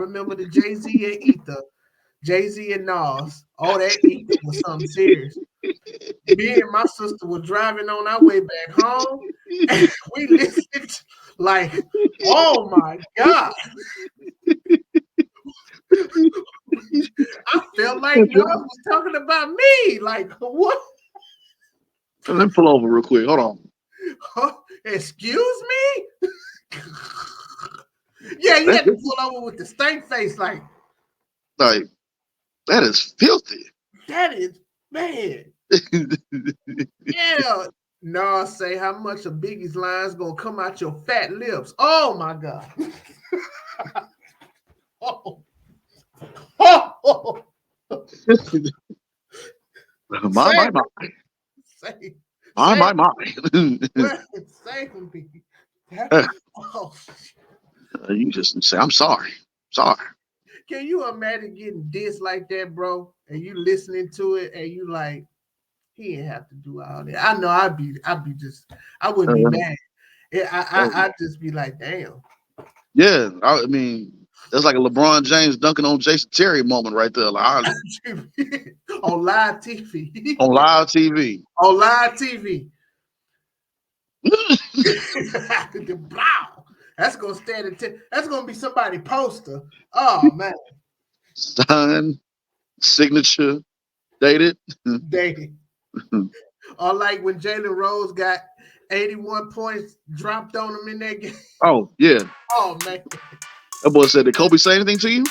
remember the Jay-Z and Ether, Jay-Z and Nas. Oh, that Ether was something serious. Me and my sister were driving on our way back home, and we listened like, oh my God. I felt like Nas was talking about me. Like, what? Let me pull over real quick. Hold on. Huh? Excuse me? Yeah, you had to pull over with the stank face, like that is filthy. that is man. Yeah. No, say how much of Biggie's lines gonna come out your fat lips. Oh my God. Oh. Oh. My, Say, my, my. say, My, my. save me. Oh, You just say, I'm sorry. Sorry. can you imagine getting dissed like that, bro? And you listening to it, and you like, he didn't have to do all that. I know I'd be just, I wouldn't be Uh, mad. I'd just be like, damn. yeah, I mean, that's like a LeBron James dunking on Jason Terry moment right there. Like, On live TV. on live TV. On live TV. Wow. That's gonna stand that's gonna be somebody poster. Oh man. Signed, signature, dated. Dating. Or like when Jalen Rose got 81 points dropped on him in that game. Oh, yeah. Oh man. That boy said, did Kobe say anything to you?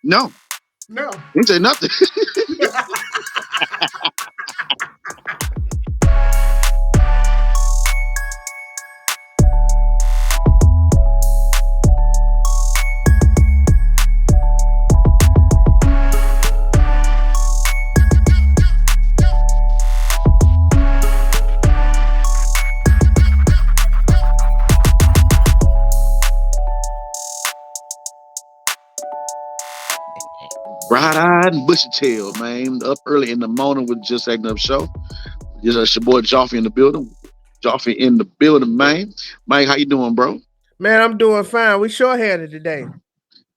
No. No. He didn't say nothing. Bright-eyed and bushy-tailed, man. Up early in the morning with Just Acting Up Show. It's your boy Joffrey in the building. Joffrey in the building, man. Mike, how you doing, bro? Man, I'm doing fine. We short-handed today.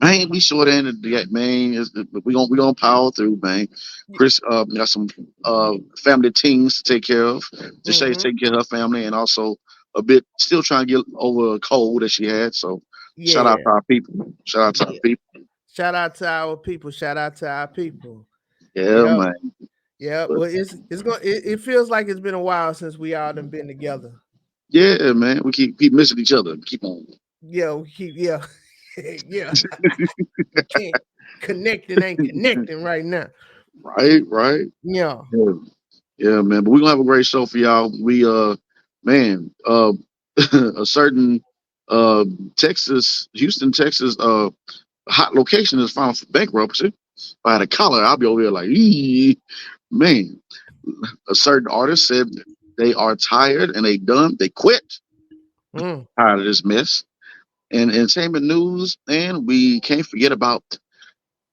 Man, we short-handed, man. We gonna power through, man. Chris got some family things to take care of. Deshay's taking care of her family, and also a bit still trying to get over a cold that she had. So shout out to our people. Shout out to our people. Shout out to our people. Shout out to our people. Yeah, man. Yeah, well, it feels like it's been a while since we all done been together. Yeah, man. We keep missing each other. Keep on. Yeah, we keep yeah. Can't connecting ain't connecting right now. Right. Yeah. Yeah, man. But we're gonna have a great show for y'all. We man, a certain Houston, Texas hot location is filed for bankruptcy. If I had a collar, I'll be over here like, man. A certain artist said they are tired and they done. They quit. Tired of this mess. And entertainment news, and we can't forget about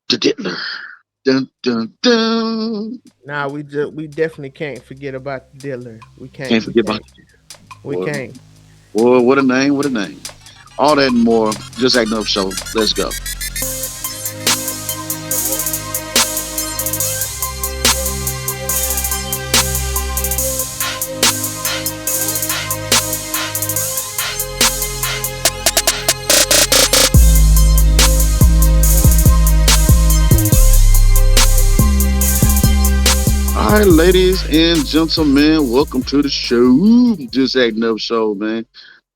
the Diddler. Dun dun dun. Nah, we definitely can't forget about the Diddler. We can't. Can't forget about it. We can't. Boy, what a name! What a name! All that and more. Just Acting Up Show. Let's go. All right, ladies and gentlemen, welcome to the show. Just Acting Up Show, man.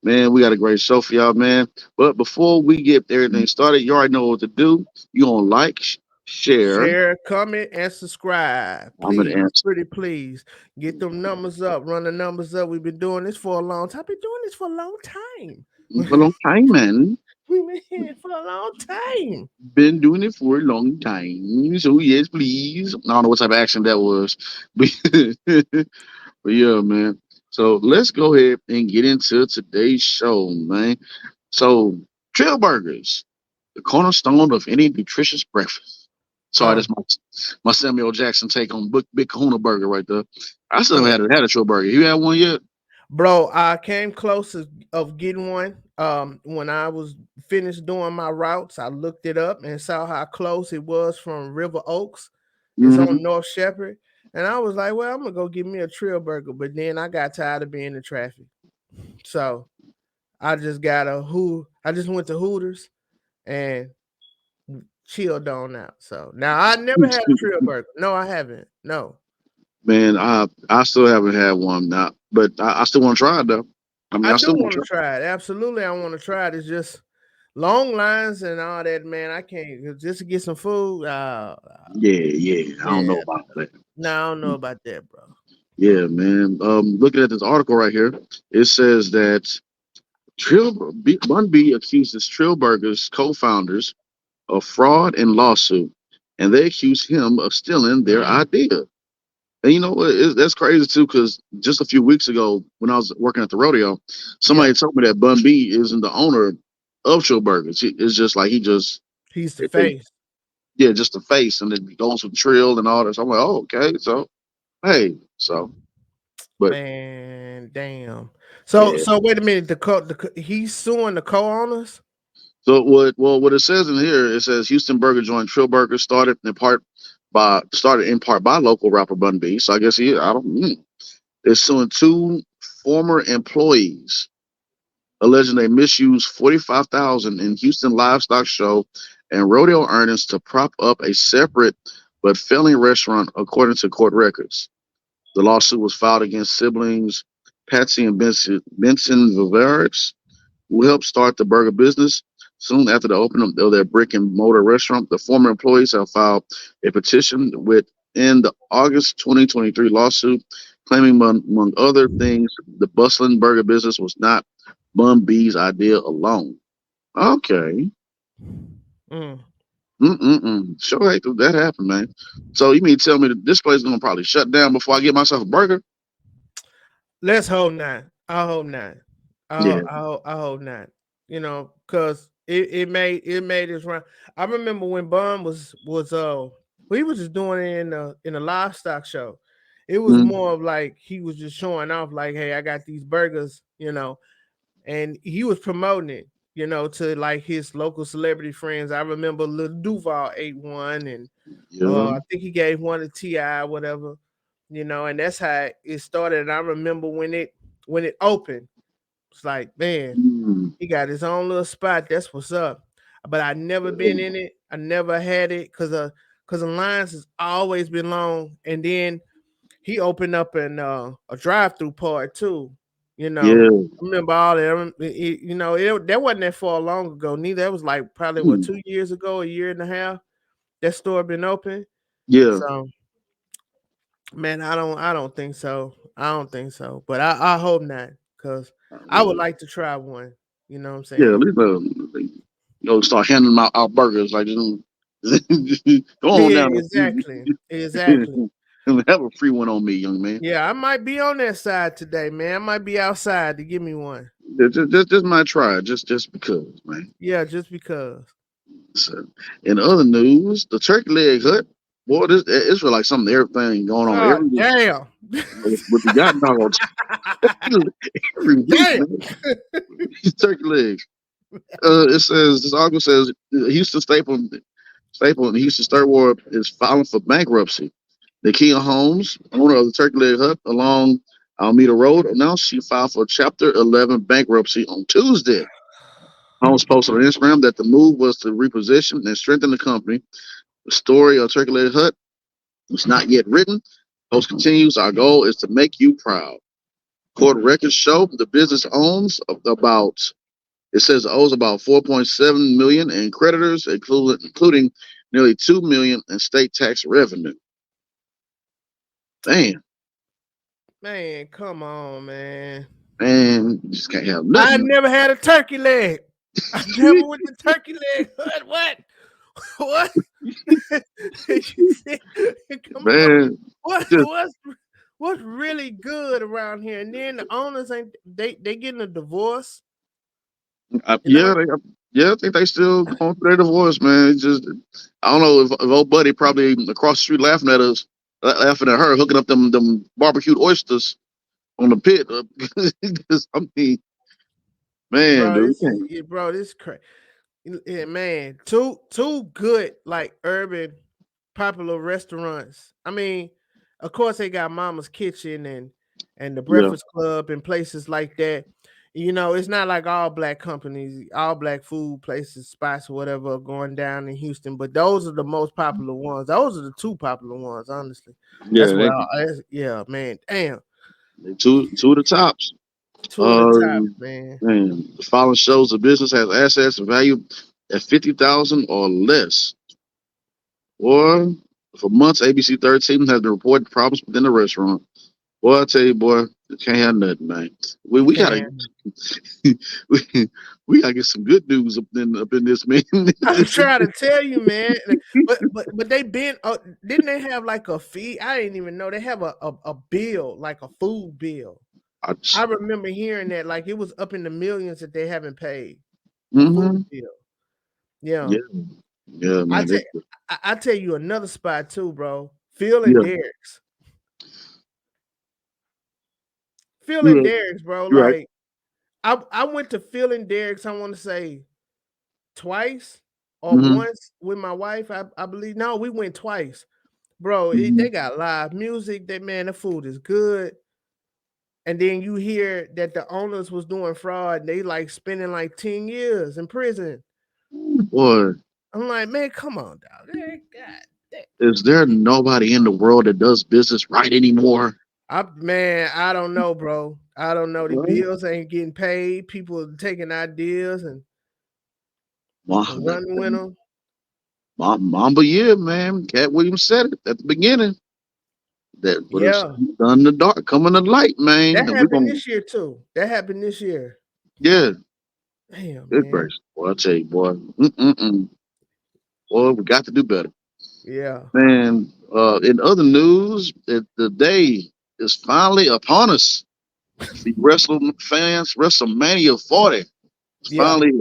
Man, we got a great show for y'all, man. But before we get everything started, you already know what to do. You gonna like, share, comment, and subscribe. I'm gonna Please, answer. pretty please. Get them numbers up. Run the numbers up. We've been doing this for a long time. Been doing this for a long time. For a long time, man. We've been here for a long time. Been doing it for a long time. So yes, please. I don't know what type of accent that was. But yeah, man. So let's go ahead and get into today's show, man. So Trail Burgers, the cornerstone of any nutritious breakfast. Sorry, that's my Samuel Jackson take on Big Kahuna Burger right there. I still haven't had a Trail Burger. You had one yet? Bro, I came close of getting one. When I was finished doing my routes, I looked it up and saw how close it was from River Oaks. It's Hmm. on North Shepherd. And I was like, well, I'm gonna go get me a Trill Burger. But then I got tired of being in traffic. So I just went to Hooters and chilled on out. So now I never had a Trill Burger. No, I haven't. No. Man, I still haven't had one now, but I still want to try it though. I mean, I I do still want want to to try. try it. Absolutely, I want to try it. It's just long lines and all that, man. I can't just to get some food. Yeah, yeah. I don't know Yeah, about that. no, I don't know about that, bro. Yeah, man. Looking at this article right here, it says that Bun B accuses Trillburger's co-founders of fraud and lawsuit, and they accuse him of stealing their idea. And you know what? That's crazy too, because just a few weeks ago, when I was working at the rodeo, Yeah, somebody told me that Bun B isn't the owner of Trillburgers. It's just like he just, he's the it, it- face, yeah, just the face, and then goes with Trill and all this. I'm like, oh, okay, so hey, so, but man. Damn. So, yeah. so wait a minute. He's suing the co-owners. So what it says in here, it says Houston Burger joined Trill Burger started in part by local rapper Bun B. So I guess I don't. They're suing two former employees alleging they misused 45,000 in Houston livestock show and rodeo earnings to prop up a separate but failing restaurant, according to court records. The lawsuit was filed against siblings Patsy and Benson Viveras, who helped start the burger business. Soon after the opening of their brick and mortar restaurant, the former employees have filed a petition within the August 2023 lawsuit, claiming, among other things, the bustling burger business was not Bun B's idea alone. Okay. Mm. Mm-mm-mm. Sure hate that happened, man. So you mean tell me that this place is gonna probably shut down before I get myself a burger? Let's hope not. I hope not. Yeah. I hope not. Cause it made this run. I remember when Bum he was just doing it in a livestock show. It was Mm, more of like he was just showing off, like, hey, I got these burgers, and he was promoting it, to like his local celebrity friends. I remember Lil Duval ate one, and yeah. I think he gave one to Ti, whatever, and that's how it started. And I remember when it opened, it's like, man, Mm, he got his own little spot. That's what's up. But I never been yeah. in it. I never had it because the lines has always been long. And then he opened up a drive-through part too. Yeah. I remember all that. That wasn't that far long ago. Neither. That was like probably what Mm, 2 years ago, a year and a half. That store been open. yeah. So man, I don't think so. I don't think so. But I hope not, because I would Yeah. like to try one. You know what I'm Yeah, at saying? least start handing them out burgers like go on Yeah, down exactly. Exactly. and have a free one on me, young man. Yeah, I might be on that side today, man. I might be outside to give me one. Just might try it, just because, man. Yeah, just because. So, in other news, the turkey leg hut, boy, it's for like something everything going on Oh every week. damn. With the goddamn on every week, Damn. man. These turkey legs. It says this article says Houston Staple in Houston's third ward is filing for bankruptcy. Nakia Holmes, owner of the Turkey Leg Hut along Alameda Road, announced she filed for Chapter 11 bankruptcy on Tuesday. Holmes posted on Instagram that the move was to reposition and strengthen the company. The story of Turkey Leg Hut is not yet written. Post continues, our goal is to make you proud. Court records show the business about it says it owes about 4.7 million in creditors, including nearly 2 million in state tax revenue. Damn, Man, come on, man. man, you just can't have I nothing. never had a turkey leg. I never went to turkey leg. What? What? You said- come on. Man, What just what's really good around here? And then the owners ain't they getting a divorce, you yeah, know? yeah, I think they still going through their divorce, man. It's just I don't know if old buddy probably across the street laughing at us, laughing at her, hooking up them barbecued oysters. on the pit. 'Cause, I mean, man, bro. dude, This is bro. This crazy. Yeah, man. Two good like urban popular restaurants. I mean, of course they got Mama's Kitchen and the yeah, Breakfast Club and places like that. You know, it's not like all black companies, all black food places, spots, or whatever, are going down in Houston. But those are the most popular ones. Those are the two popular ones, honestly. yeah, That's where, yeah, man. Damn, they two of the tops. two of the top, man. Man, the following shows the business has assets of value at 50,000 or less. Or for months, ABC 13 has been reporting problems within the restaurant. Boy, I tell you, boy, you can't have nothing, man. We gotta Can we, we gotta get some good news up in this, man. I'm trying to tell you, man. But they been didn't they have like a fee? I didn't even know they have a bill, like a food bill. I, I remember hearing that like it was up in the millions that they haven't paid a food mm-hmm. bill. Yeah, Yeah, yeah, I man. tell I tell you another spot too, bro. Phil and Yeah, Derek's, Phil you're and right. Derek's, bro. You're right. Like I went to Phil and Derek's. I want to say twice or Mm-hmm. once with my wife. I believe no, we went twice. Bro, Mm-hmm. they got live music. That man, the food is good. And then you hear that the owners was doing fraud. And they like spending like 10 years in prison. Boy, I'm like, man, come on, dog. God, is there nobody in the world that does business right anymore? man, I don't know, bro. I don't know. The Well, bills ain't getting paid. People are taking ideas and Ma- running with them. Mamba, yeah, man. Cat Williams said it at the beginning. That what is Yeah, done in the dark, coming to light, man. that And we're happened gonna, this year too. That happened this year. yeah, Damn, good man. grace. Boy, I tell you, boy, mm-mm-mm. Boy, we got to do better, Yeah, man. In other news, the day is finally upon us. The wrestling fans, WrestleMania 40 is yeah, finally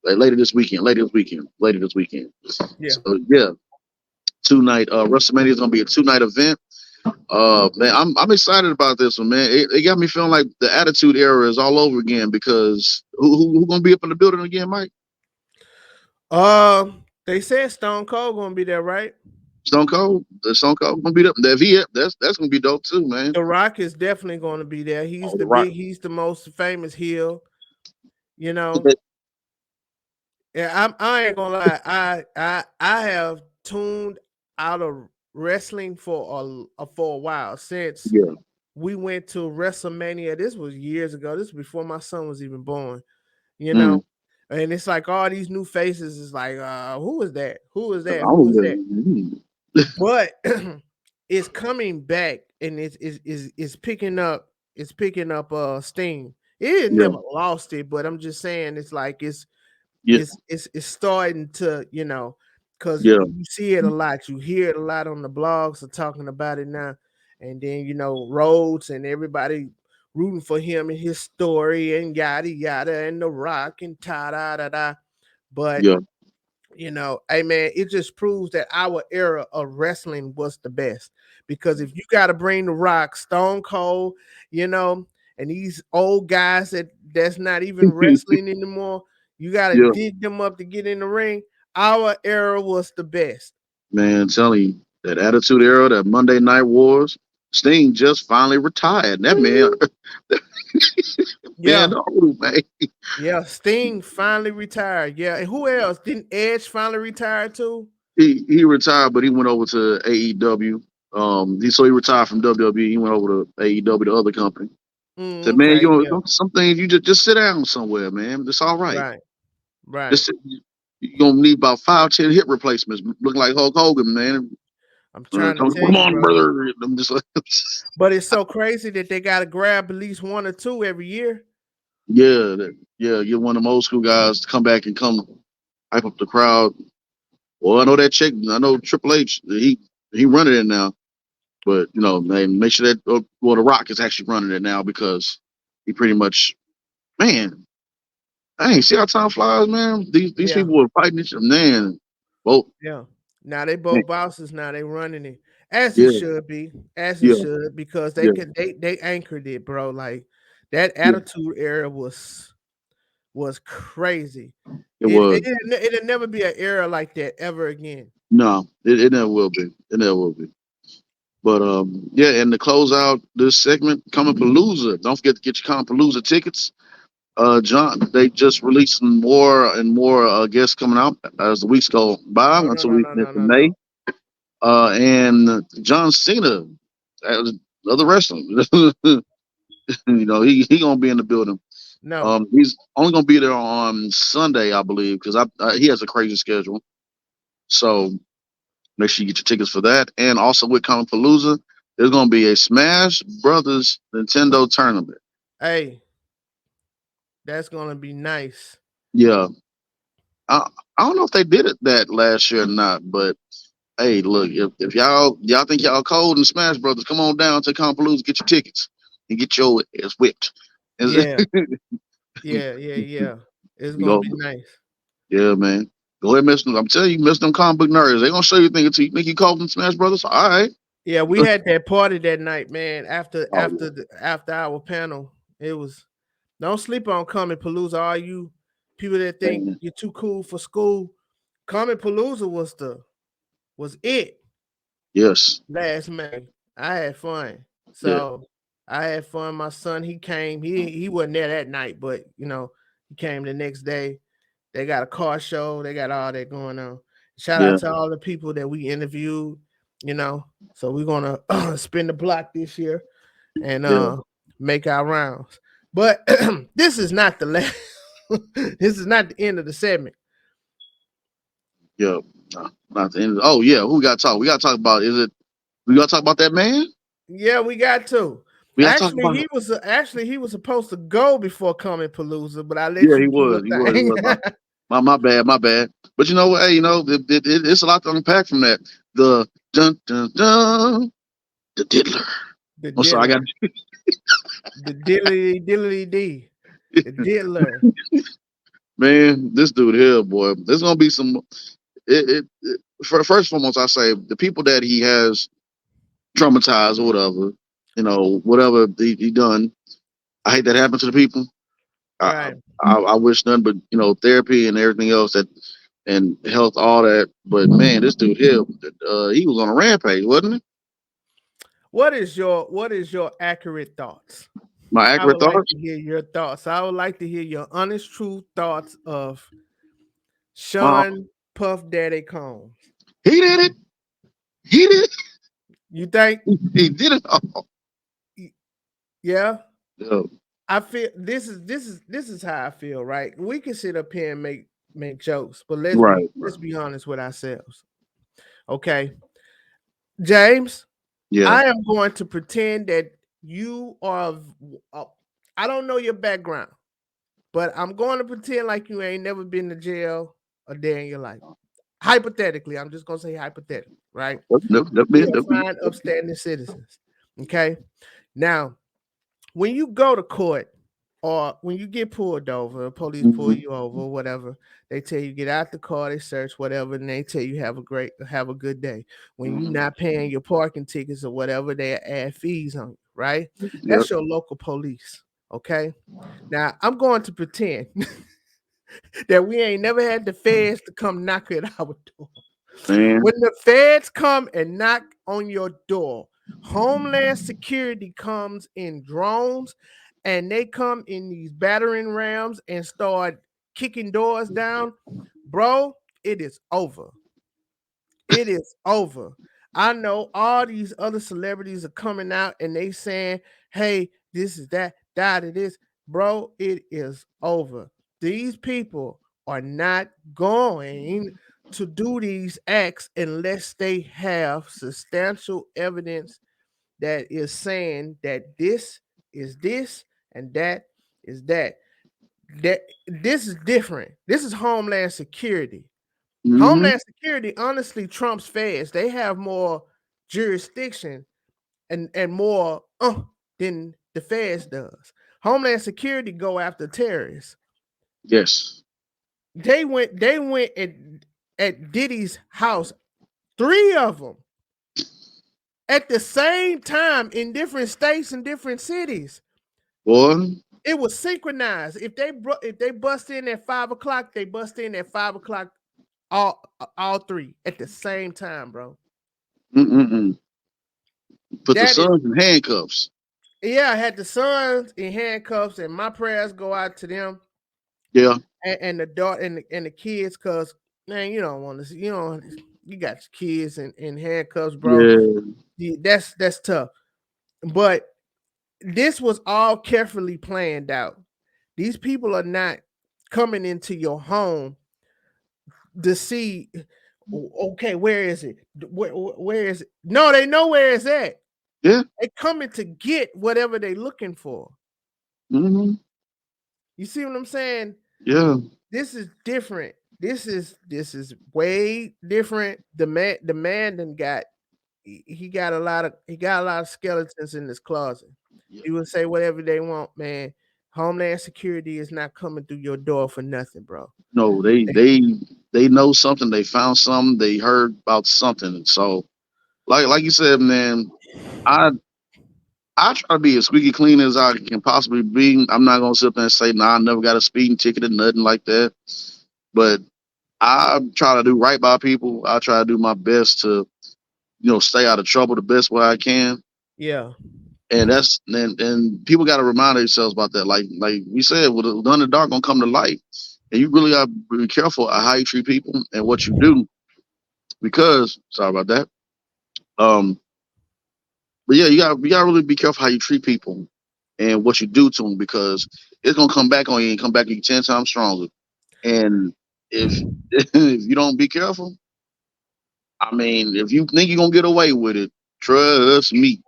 like later this weekend. Later this weekend. yeah. So yeah, 2 night. WrestleMania is gonna be a 2 night event. Man, I'm excited about this one, man. It got me feeling like the Attitude Era is all over again because who gonna be up in the building again, Mike? They said Stone Cold gonna be there, right? Stone Cold. The Stone Cold gonna be up. That V, that's gonna be dope too, man. The Rock is definitely going to be there. Oh, the Rock. He's the most famous heel. You know, yeah. I ain't gonna lie. I have tuned out of wrestling for a while since Yeah. we went to WrestleMania. This was years ago. This was before my son was even born. You Mm. know, and it's like all these new faces is like, who is that? Who is that? Oh Who is yeah. that? Mm. But it's coming back and it's picking up steam. It had Yeah. never lost it, but I'm just saying it's like Yeah. it's starting to, because Yeah. you see it a lot, you hear it a lot on the blogs are talking about it now, and then Rhodes and everybody rooting for him and his story and yada yada and the Rock and ta da da da, but Yeah. hey man, it just proves that our era of wrestling was the best. Because if you got to bring the Rock, Stone Cold, and these old guys that's not even wrestling anymore, you got to Yeah. dig them up to get in the ring. Our era was the best. Man, telling you that Attitude Era, that Monday Night Wars, Sting just finally retired. That man, Yeah, man, old man. yeah. Sting finally retired. Yeah, and who else? Didn't Edge finally retire too? He retired, but he went over to AEW. He retired from WWE. He went over to AEW, the other company. Said, man, Okay, yeah, some things you just sit down somewhere, man. It's all right. right, right. Just you gonna need about 5, 10 hip replacements. Look like Hulk Hogan, man. I'm trying to tell Come you, on, bro. brother. I'm just like, But it's so crazy that they got to grab at least one or two every year. yeah, yeah. Get one of them old school guys to come back and come hype up the crowd. Well, I know that chick. I know Triple H. He running it now, but man, make sure that The Rock is actually running it now because he pretty much, man. Hey, see how time flies, man. These Yeah, people are fighting each other, man. Well, yeah. Now they both bosses. Now they running it as it Yeah, should be, as it yeah, should, because they yeah, could they anchored it, bro. Like that yeah. attitude era was crazy. It was. It'll never be an era like that ever again. No, it never will be. It never will be. But yeah, and to close out this segment, Coming Palooza. Don't forget to get your Coming Palooza tickets. John, they just released more and more guests coming out as the weeks go by No, no, until no, we no, get no, to no, May. no, And John Cena, other wrestler, he gonna be in the building. no. He's only gonna be there on Sunday, I believe, because he has a crazy schedule. So make sure you get your tickets for that. And also with Comic Palooza, there's gonna be a Smash Brothers Nintendo tournament. Hey, that's gonna be nice. Yeah, I I don't know if they did it that last year or not, but hey, look, if y'all think y'all cold in Smash Brothers, come on down to Comic Palooza, get your tickets and get your ass whipped. Yeah, yeah, yeah, yeah. It's You gonna go, be nice. yeah, man. Go ahead, miss them. I'm telling you, miss them comic book nerds. They gonna show you things. You think you cold in Smash Brothers? All right. Yeah, we had that party that night, man. Oh yeah, After our panel, it was don't sleep on Comic Palooza. All you people that think man. you're too cool for school, Comic Palooza was it Yes. last May. I had fun. Yeah. So I had fun. My son, he came. He wasn't there that night, but he came the next day. They got a car show. They got all that going on. Shout out Yeah. to all the people that we interviewed. You know, so we're gonna spin the block this year and Yeah. make our rounds. But this is not the last. This is not the end of the segment. Yeah. No, not the end. Oh yeah. Who we got to talk? We got to talk about. Is it? We got to talk about that man. Yeah, we got to. We got to talk about. Actually he was supposed to go before coming Palooza, but I let Yeah, he you do your was. He was. He thing. was. My bad. My bad. But you know what? Hey, it's a lot to unpack from that. The dun dun dun. The diddler. The I'm sorry. I got. diddler, the diddly diddly d, the diddler. Man, this dude here, boy. There's gonna be some. For first and foremost, I say the people that he has traumatized or whatever, whatever he done. I hate that happened to the people. I, Right. I wish none but therapy and everything else that and health, all that. But man, this dude here, he was on a rampage, wasn't he? What is your accurate thoughts? My I accurate would like thoughts. to hear your thoughts. I would like to hear your honest, true thoughts of Uh, Sean Puff Daddy Combs. he did it. He did. It. You think? He did it all. Yeah. Yeah, I feel this is how I feel, right? We can sit up here and make jokes, but let's be right. let's be honest with ourselves. Okay. James, Yeah. I am going to pretend that you are uh, I don't know your background, but I'm going to pretend like you ain't never been to jail a day in your life. Hypothetically, I'm just gonna say hypothetically, right? We are fine, upstanding citizens. Okay. Now, when you go to court or when you get pulled over, the police pull Mhm. you over, whatever, they tell you get out the car, they search whatever, and they tell you have a good day. When you're not paying your parking tickets or whatever, they add fees on you, right? Yep. That's your local police. Okay. Now I'm going to pretend that we ain't never had the feds to come knock at our door. Man. When the feds come and knock on your door, Homeland Security comes in drones and they come in these battering rams and start kicking doors down. Bro, it is over. It is over. I know all these other celebrities are coming out and they saying, hey, this is that it is. Bro, it is over. These people are not going to do these acts unless they have substantial evidence that is saying that this is this and that is that. That this is different. This is Homeland Security. Hmm. Homeland Security honestly trumps feds. They have more jurisdiction and more than the feds does. Homeland Security go after terrorists. Yes. They went at Diddy's house 3 of them at the same time in different states and different cities. Boy. It was synchronized. If they bust in at 5 o'clock, they bust in at 5 o'clock. All 3 at the same time, bro. Mm-mm-mm. Put the That is, sons in handcuffs. yeah. I had the sons in handcuffs, and my prayers go out to them Yeah. and the daughter and the kids, cause man, you don't want to see, you got your kids in handcuffs, bro. Yeah. That's tough. But this was all carefully planned out. These people are not coming into your home to see. Okay, where is it? Where is it? No, they know where it's at. Yeah. They coming to get whatever they looking for. Mm-hmm. You see what I'm saying? Yeah. This is different. This is way different. The man done got he got a lot of skeletons in his closet. Yeah. He will say whatever they want, man. Homeland Security is not coming through your door for nothing, bro. No, they know something. They found something. They heard about something. So, like you said, man, I I try to be as squeaky clean as I can possibly be. I'm not gonna sit there and say, nah, I never got a speeding ticket or nothing like that. But I try to do right by people. I try to do my best to, stay out of trouble the best way I can. Yeah. And and people got to remind themselves about that. Like we said, with the underdog gonna come to light, and you really got to be careful of how you treat people and what you do. Because sorry about that. Um, but yeah, you got to really be careful how you treat people and what you do to them because it's gonna come back on you and come back on you 10 times stronger. And if if you don't be careful, I mean, if you think you're gonna get away with it, trust me.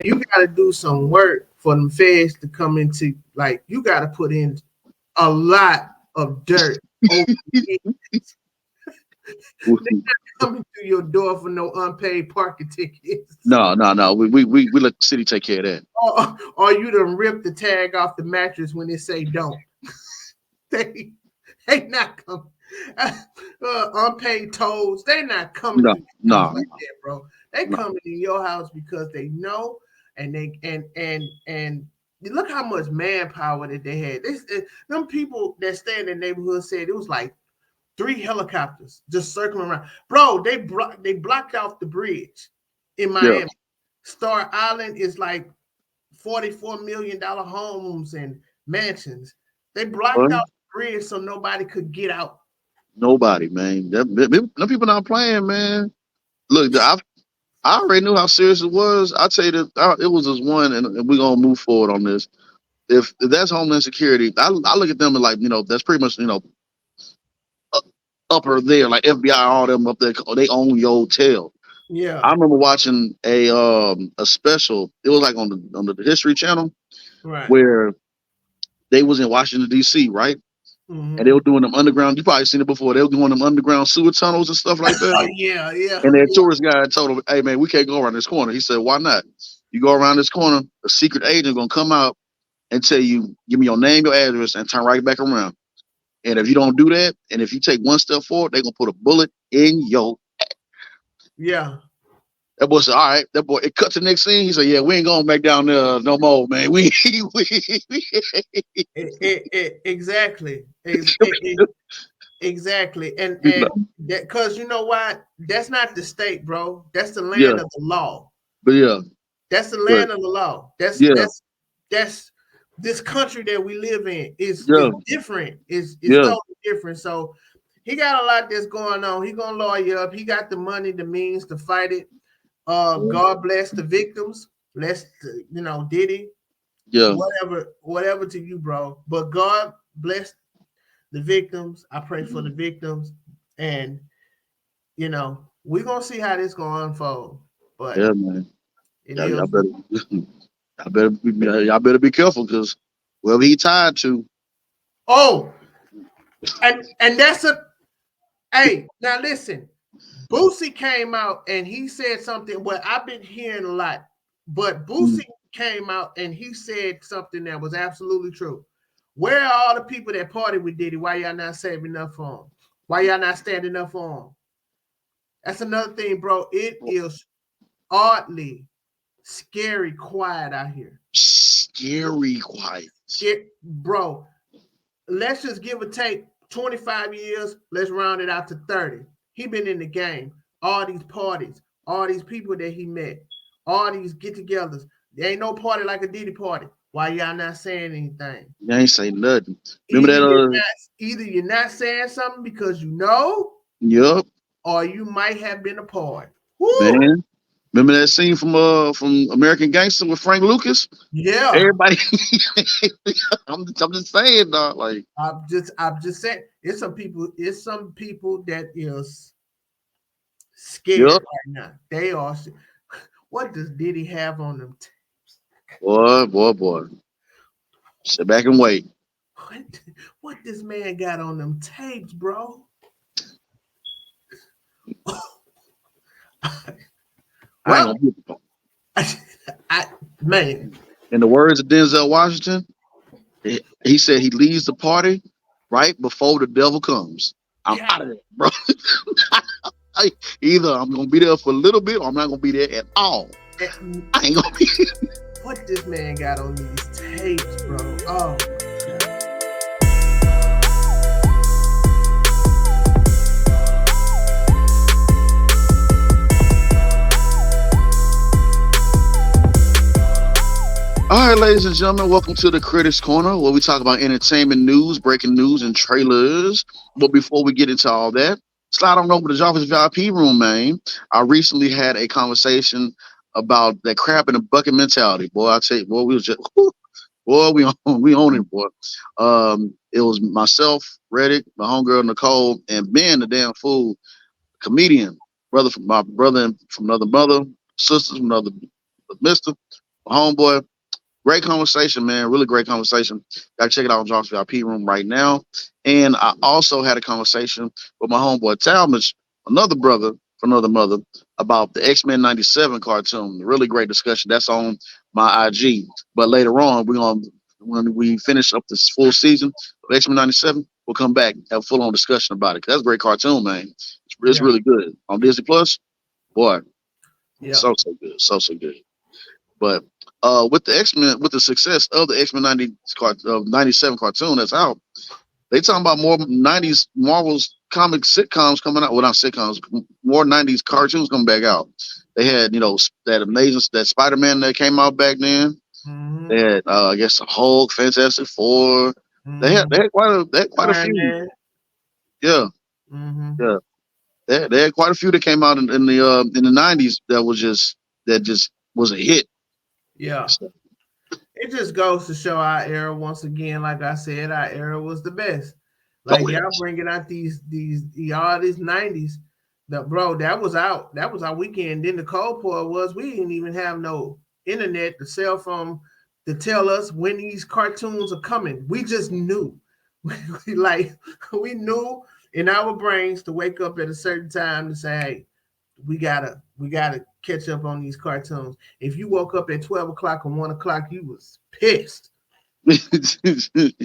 You gotta do some work for them feds to come into, like, you gotta put in a lot of dirt over the years. They're not coming through your door for no unpaid parking tickets. No, no, no. We let the city take care of that. Or you done rip the tag off the mattress when they say don't. They they not coming. Unpaid tolls, they not coming No, through your house no, like that, bro. They no. coming in your house because they know, and they and look how much manpower that they had. Them people that stay in the neighborhood said it was like 3 helicopters just circling around. Bro, they blocked off the bridge in Yeah. Miami. Star Island is like $44 million homes and mansions. They blocked Well, out the bridge so nobody could get out. nobody, man. Them people not playing, man. Look, I already knew how serious it was. I tell you that it was just one, and we're gonna move forward on this. If that's Homeland Security, I look at them and like that's pretty much uh, upper there, like FBI, all them up there. They own your hotel. I Yeah, remember watching a special. It was like on the History Channel right. where they was in Washington D.C. right, and they Mm-hmm. were doing them underground. You probably seen it before. They were doing them underground sewer tunnels and stuff like that. Oh yeah, yeah, And that yeah, tourist guy told him, "Hey man, we can't go around this corner." He said, "Why not? You go around this corner, a secret agent gonna come out and tell you, give me your name, your address, and turn right back around. And if you don't do that, and if you take one step forward, they gonna put a bullet in your." yeah. That boy said, "All right." That boy, it cut to the next scene. He said, "Yeah, we ain't going back down there no more, man. Exactly. Exactly. And No. that, because you know what? That's not the state, bro. That's the Yeah, land of the law. but yeah, That's the but land of the law. That's yeah, that's that's this country that we live in is yeah, different. Is yeah, totally different. So he got a lot that's going on. He gonna lawyer up. He got the money, the means to fight it. God bless the victims. Bless Diddy, yeah, whatever to you, bro. But God bless the victims. I pray for the victims, and we're gonna see how this gonna unfold. But yeah, man. it Yeah, is. y'all better be careful because whoever he tied to, Oh, and that's a hey. Now listen, Boosie came out and he said something. Well, I've been hearing a lot, but mm, Boosie came out and he said something that was absolutely true. Where are all the people that party with Diddy? Why y'all not saving up for him? Why y'all not standing up for him? That's another thing, bro. It is oddly scary quiet out here. Scary quiet. Bro, let's just give or take 25 years. Let's round it out to 30. He been in the game. All these parties, all these people that he met, all these get-togethers. There ain't no party like a Diddy party. Why y'all not saying anything? You ain't say nothing. Remember Either that? you're not saying something because you know, Yup, or you might have been a part. Woo! man. Remember that scene from American Gangster with Frank Lucas? Yeah. Everybody, I'm just saying, dog. Like, I'm just saying it's some people that is scared yup, right now. They are. What does Diddy have on them? boy. Sit back and wait. What what this man got on them tapes, bro? I ain't Well, gonna be. I man, In the words of Denzel Washington, he said he leaves the party right before the devil comes. I'm God, out of there, bro. Either I'm gonna be there for a little bit, or I'm not gonna be there at all. eh, I ain't gonna be. what this man got on these tapes, bro? Oh my god. All right, ladies and gentlemen, welcome to the Critics Corner, where we talk about entertainment news, breaking news, and trailers. But before we get into all that, slide on over to Jarvis VIP room, man. I recently had a conversation about that crab in the bucket mentality. Boy, I tell you, boy, we was just, boy, we own it, boy. It was myself, Reddick, my homegirl Nicole, and Ben, the damn fool, comedian, brother from my brother from another mother, sisters from another mister, my homeboy. Great conversation, man. Really great conversation. Got to check it out on John's VIP room right now. And I also had a conversation with my homeboy Talmadge, another brother from another mother, about the X-Men 97 cartoon. Really great discussion. That's on my IG. But later on, when we finish up this full season of X-Men 97, we'll come back and have a full-on discussion about it. 'Cause that's a great cartoon, man. It's Yeah, really good. On Disney Plus, boy, yeah, so good. So good. But with the X Men, with the success of the X Men 97 cartoon that's out, they talking about more 90s Marvel's comic sitcoms coming out. Well, not sitcoms, more 90s cartoons coming back out. They had, that amazing that Spider Man that came out back then. They mm-hmm, had, I guess, the Hulk, Fantastic Four. They mm-hmm. had quite a Iron few. Man, Yeah, mm-hmm. yeah. They had quite a few that came out in the 90s that just was a hit. Yeah. So, It just goes to show our era once again. Like I said, our era was the best. oh Like yeah. y'all bringing out all these '90s. The bro, that was out. That was our weekend. Then the cold part was we didn't even have no internet, the cell phone to tell us when these cartoons are coming. We just knew. Like we knew in our brains to wake up at a certain time to say, hey, we gotta catch up on these cartoons. If you woke up at 12 o'clock or 1 o'clock, you was pissed. You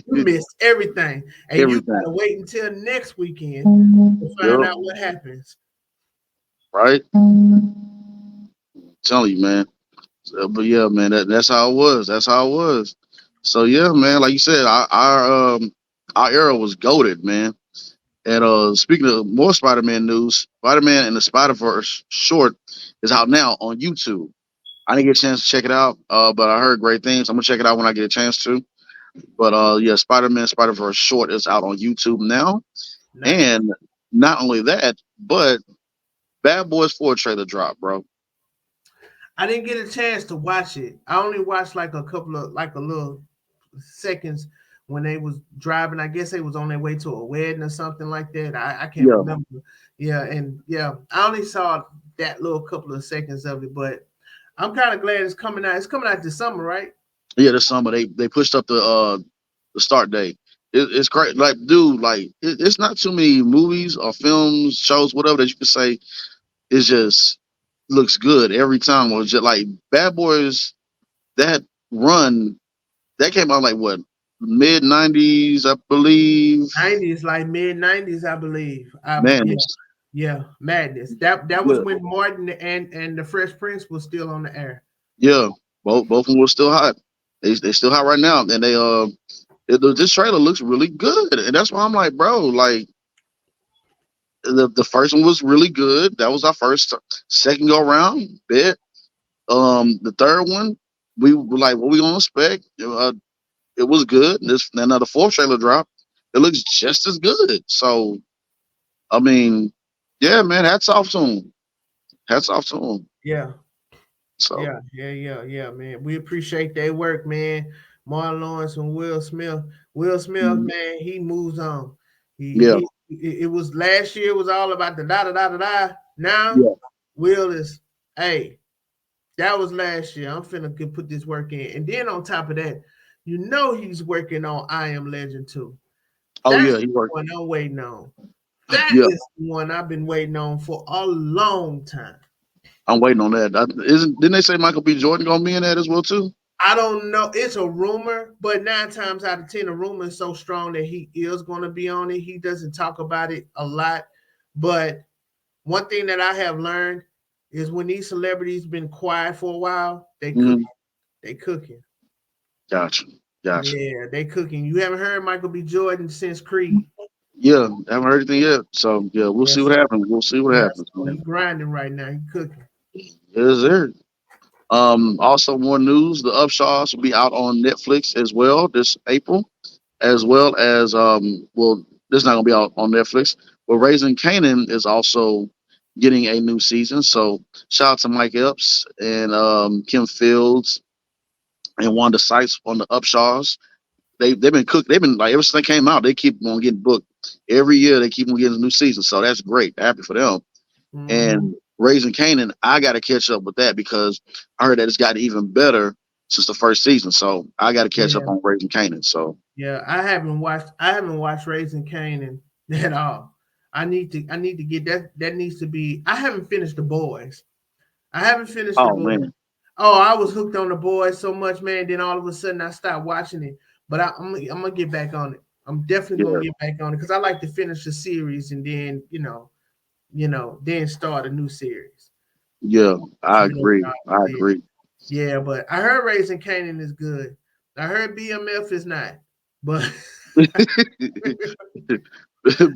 missed everything, and you Everything. gotta wait until next weekend to find Yep. out what happens. Right. Telling you, man. But yeah, man, that's how it was. That's how it was. So yeah, man, like you said, our era was goaded, man. And speaking of more Spider-Man news, Spider-Man and the Spider-Verse short is out now on YouTube. I didn't get a chance to check it out, but I heard great things. I'm gonna check it out when I get a chance to. But yeah, Spider-Man Spider-Verse short is out on YouTube now. Nice. And not only that, but Bad Boys 4 trailer drop, bro. I didn't get a chance to watch it. I only watched like a couple of like a little seconds when they was driving. I guess they was on their way to a wedding or something like that. I can't Yeah. remember. Yeah, and yeah, I only saw that little couple of seconds of it, but I'm kind of glad it's coming out. It's coming out this summer, right? Yeah, this summer they pushed up the start date. It's great. Like, dude, like it's not too many movies or films, shows, whatever that you can say. It just looks good every time. Or just like Bad Boys, that run that came out like what, mid '90s, I believe. 90s, like mid 90s, I believe. Man, Yeah. Yeah, Madness. That was Yeah, when Martin and the Fresh Prince was still on the air. yeah. Both of them were still hot. They still hot right now, and this trailer looks really good, and that's why I'm like, bro, like the first one was really good. That was our first, second go around bit. The third one, we were like, what we gonna expect? It was good. This now the fourth trailer drop. It looks just as good. So I mean, yeah, man, hats off to him. Hats off to him. Yeah, So yeah, man. We appreciate their work, man. Marlon Lawrence and Will Smith. Will Smith, mhm. man, he moves on. Yeah, It was last year. It was all about the da da da da da. Now yeah. Will is, hey, that was last year. I'm finna put this work in, and then on top of that, you know he's working on I Am Legend too. Oh That's yeah, he the worked. one I'm waiting on. That Yeah, is the one I've been waiting on for a long time. I'm waiting on that. Didn't they say Michael B. Jordan gonna be in that as well too? I don't know. It's a rumor, but 9 times out of 10, the rumor is so strong that he is going to be on it. He doesn't talk about it a lot. But one thing that I have learned is when these celebrities been quiet for a while, they cook. Mm-hmm. They cooking. Gotcha, gotcha. Yeah, they cooking. You haven't heard Michael B. Jordan since Creed. Yeah, haven't heard anything yet. So yeah, we'll see Yes, what happens. We'll see what yes. happens, So he man. grinding right now. He cooking. Yes, sir. Also more news: the Upshaws will be out on Netflix as well this April, as well as well, this is not gonna be out on Netflix, but Raising Canaan is also getting a new season. So shout out to Mike Epps and Kim Fields and Wanda Sykes on the Upshaws. They've been cooked. They've been like ever since they came out. They keep on getting booked every year. They keep on getting a new season. So that's great. Happy for them. Mm-hmm. And Raising Canaan, I got to catch up with that because I heard that it's gotten even better since the first season. So I got to catch up Yeah, on Raising Canaan. So yeah. I haven't watched Raising Canaan at all. I need to get that. That needs to be. I haven't finished the boys. I haven't finished the oh boys. man, Oh, I was hooked on the boys so much, man. Then all of a sudden I stopped watching it. But I'm gonna get back on it. I'm definitely gonna yeah, get back on it because I like to finish the series and then then start a new series. yeah, I You know, agree. start I with it. agree. Yeah, but I heard Raising Canaan is good. I heard BMF is not, but I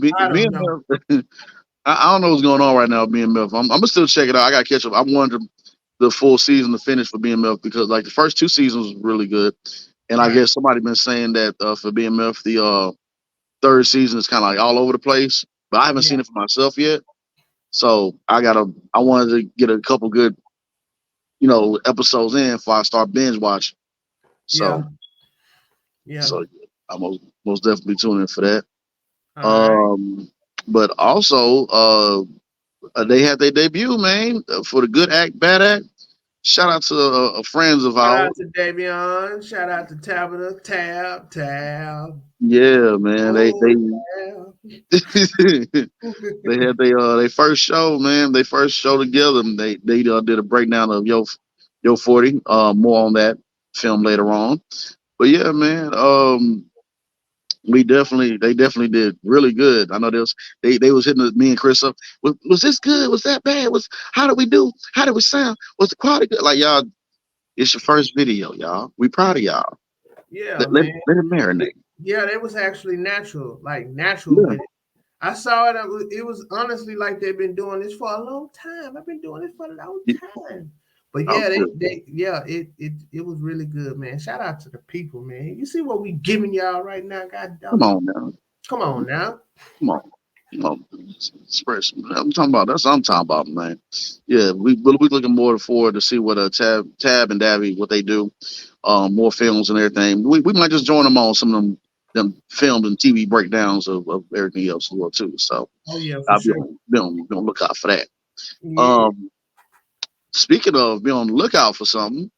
Me don't and know. them, I don't know what's going on right now. With BMF, I'm gonna still check it out. I got to catch up. I wanted the full season to finish for BMF because like the first two seasons was really good, and I Right. guess somebody been saying that for BMF the third season is kind of like all over the place. But I haven't Yeah. seen it for myself yet, so I wanted to get a couple good episodes in before I start binge watching. Yeah. So Yeah. so I'm most definitely tuning in for that. All right. Um, but also they had their debut, man, for the good act, bad act. Shout out to friends of Shout ours. out to Davion. Shout out to Tabitha. Tab. Yeah, man. Oh, Tab. They had they first show, man. They first show together. And they did a breakdown of Yo 40. More on that film later on. But yeah, man. They definitely did really good. I know they was hitting me and Chris up. Was this good? Was that bad? Was How did we do? How did we sound? Was the quality good? Like y'all, it's your first video, y'all. We proud of y'all. Yeah, Let man. it marinate. Yeah, they was actually natural, like natural Yeah. with it. I saw it. It was honestly like they've been doing this for a long time. I've been doing this for a long Yeah. time. But Oh, yeah, good. it was really good, man. Shout out to the people, man. You see what we giving y'all right now, God Come dog it. on now. Come on now. Come on. Come on. Express. I'm talking about. That's what I'm talking about, man. Yeah, we looking more forward to see what Tab and Davy what they do. More films and everything. We might just join them on some of them films and TV breakdowns of everything else as well too. So Oh yeah, for I'll sure. be on the lookout for that. Yeah. Um, Speaking of be on the lookout for something,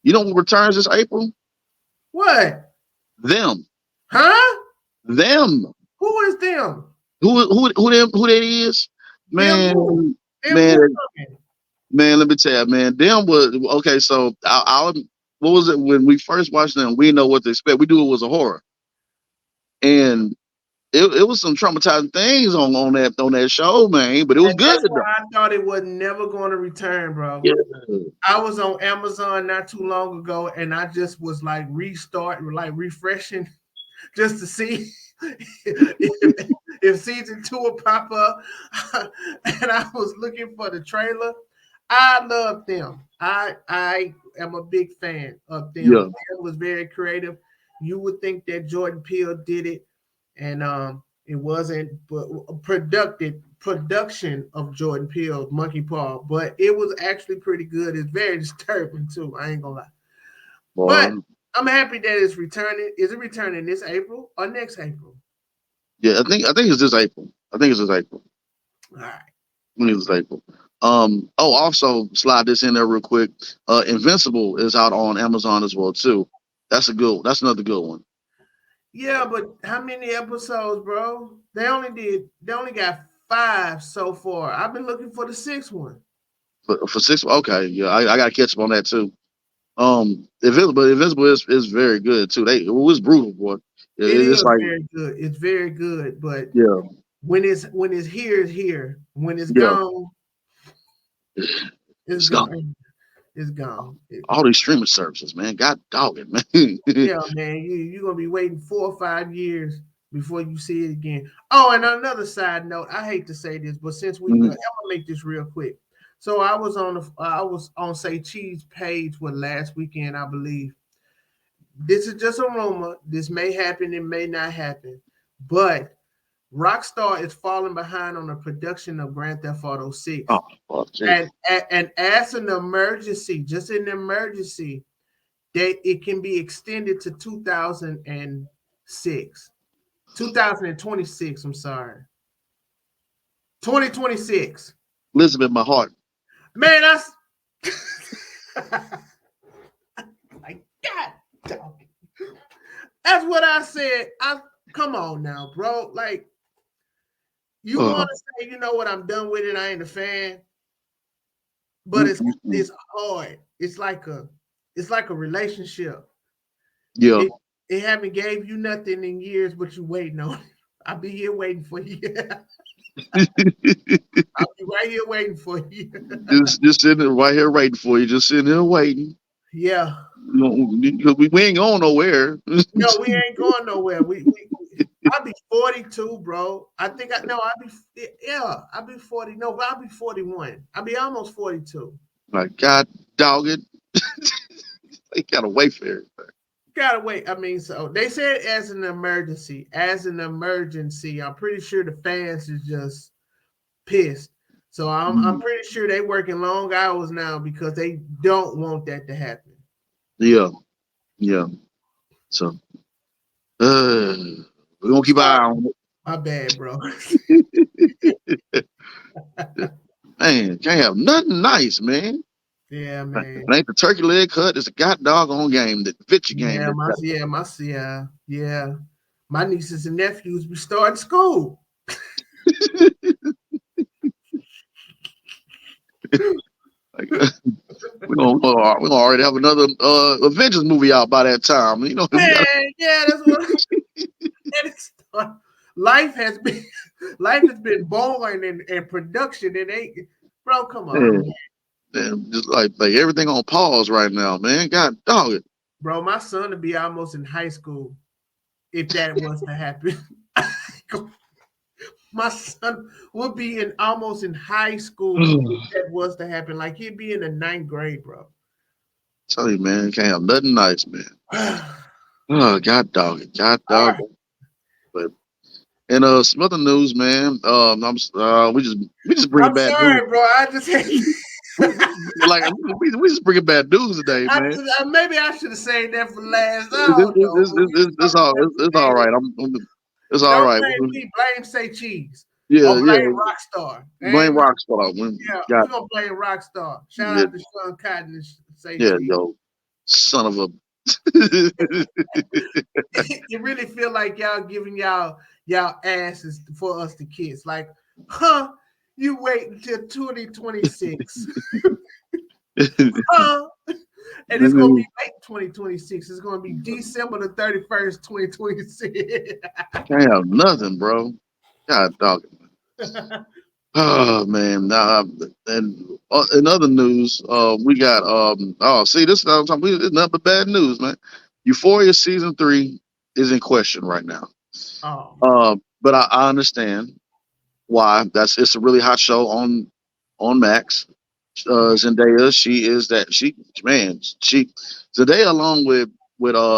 you know what returns this April? What? Them, Huh? them. Who is them? Who that is? Them who? Man, Them man, who coming? man. Let me tell you, man. Them was okay. So what was it when we first watched them? We didn't know what to expect. We knew it was a horror, and it was some traumatizing things on that show, man. But it was And good that's why though. I thought it was never going to return, bro. Yeah, I was on Amazon not too long ago, and I just was like restarting, like refreshing, just to see if season 2 would pop up. And I was looking for the trailer. I love them. I am a big fan of them. yeah, It was very creative. You would think that Jordan Peele did it, and it wasn't, but productive production of Jordan Peele's Monkey Paw, but it was actually pretty good. It's very disturbing too. I ain't gonna lie, but boy. I'm happy that it's returning. Is it returning this April or next April? Yeah, I think it's this April. I think it's this April. All right. I think it's this April. Also slide this in there real quick. Invincible is out on Amazon as well too. That's another good one. Yeah, but how many episodes, bro? They only got 5 so far. I've been looking for the 6th one. For six, okay, yeah, I gotta catch up on that too. Invincible is very good too. It was brutal, boy. It It's is like, very good. It's very good, but yeah, when it's here, it's here. When it's yeah, gone, it's it's gone. gone. It's gone. All these streaming services, man. God dog it, man. Yeah, man, you're gonna be waiting 4 or 5 years before you see it again. Oh, and another side note, I hate to say this, but since I'm Mhm. gonna make this real quick. So I was on Say Cheese page with last weekend, I believe. This is just a rumor. This may happen, it may not happen, but Rockstar is falling behind on the production of Grand Theft Auto 6. Oh, gee. And as an emergency, just an emergency, it can be extended to 2006, 2026. I'm sorry, 2026. Listen in my heart. Man, that's like God, dog. That's what I said. I come on now, bro. Like you Uh, want to say, you know what? I'm done with it. I ain't a fan, but mm, mm, mm. it's hard. It's like a relationship. Yeah. It it haven't gave you nothing in years, but you waiting on it. I'll be here waiting for you. I'll be right here waiting for you. just sitting there right here waiting for you. Just sitting here waiting. Yeah. You know, we ain't going nowhere. No, we ain't going nowhere. I'll be 42, bro. I think I no, I'll be yeah, I'll be 40. No, but I'll be 41. I'll be almost 42. Like, God dog it. They gotta wait for it. Gotta wait. I mean, so they said as an emergency. As an emergency. I'm pretty sure the fans is just pissed. So I'm Mm, pretty sure they working long hours now because they don't want that to happen. yeah, yeah. So uh we're gonna keep an eye Sorry, on my bad, bro. it. Man, can't have nothing nice, man. Yeah, It man. ain't the turkey leg cut, it's a god doggone game that fits your game. Yeah. My nieces and nephews be starting school. Like, we're gonna already have another Avengers movie out by that time. You know, we got Man, yeah, that's what it's life has been life has been born and production and they bro, come on, man. man, just like everything on pause right now, man. God dog it. Bro, my son would be almost in high school if that was to happen. My son would be in almost in high school if that was to happen. Like he'd be in the ninth grade, bro. Tell you, man, can't have nothing nice, man. All Oh, God dog it, God dog right. it. But and some other news, man. We just bringing I'm bad news. sorry, bro. I just We just bringing bad news today, man. maybe I should have saved that for last. I don't know, but we just It's talking all about it's all today. right. It's all Don't right. blame me. Blame Say Cheese or Yeah, yeah. blame Rockstar. Blame And Rockstar. yeah, Got we're gonna blame Rockstar. Shout yeah, out to Sean Cotton and Say yeah, Cheese. yo, son of a. It really feel like y'all giving y'all asses for us to kiss. Like, huh? You wait until 2026. Huh? And it's gonna be late 2026. It's gonna be December the 31st, 2026. Can't have nothing, bro. God dog. Oh man, nah, and in other news, we got oh see this is what I'm talking about. It's nothing but bad news, man. Euphoria season 3 is in question right now. Oh man. But I understand why. It's a really hot show on Max. Zendaya, she Zendaya along with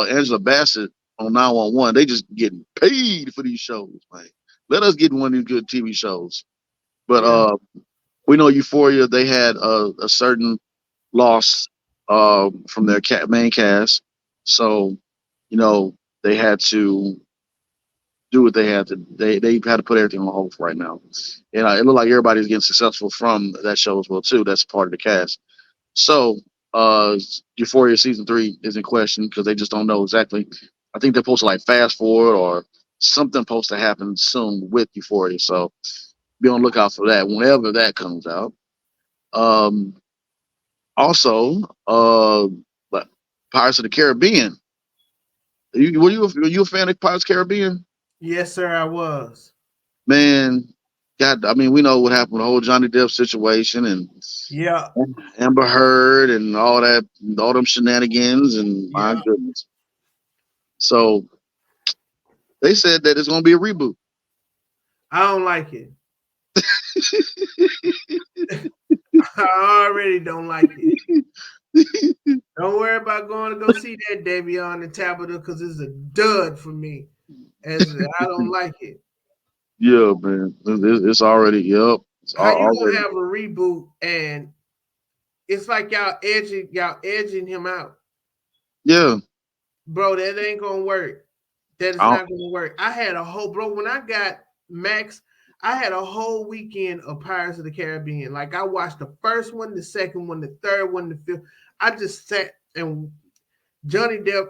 Angela Bassett on 911. They just getting paid for these shows, man. Let us get one of these good TV shows. But Yeah, we know Euphoria. They had a certain loss from their main cast, so they had to do what they had to. They had to put everything on hold for right now, and it looked like everybody's getting successful from that show as well too. That's part of the cast. So Euphoria season 3 is in question because they just don't know exactly. I think they're supposed to like fast forward or something supposed to happen soon with Euphoria. So be on the lookout for that whenever that comes out. Um, Also, but Pirates of the Caribbean. Were you a fan of Pirates of the Caribbean? yes, sir. I was. Man, God, I mean, we know what happened with the whole Johnny Depp situation and Yeah, Amber Heard and all that, all them shenanigans, and my yeah. goodness. So they said that it's going to be a reboot. I don't like it. I already don't like it. Don't worry about going to go see that Davion and Tabitha because it's a dud for me. As I don't like it. Yeah, man, it's already yep, it's How you gonna already have a reboot and it's like y'all edging him out, yeah. bro? That ain't gonna work. That is I not gonna work. I had a whole bro when I got Max. I had a whole weekend of Pirates of the Caribbean. Like I watched the first one, the second one, the third one, the fifth. I just sat and Johnny Depp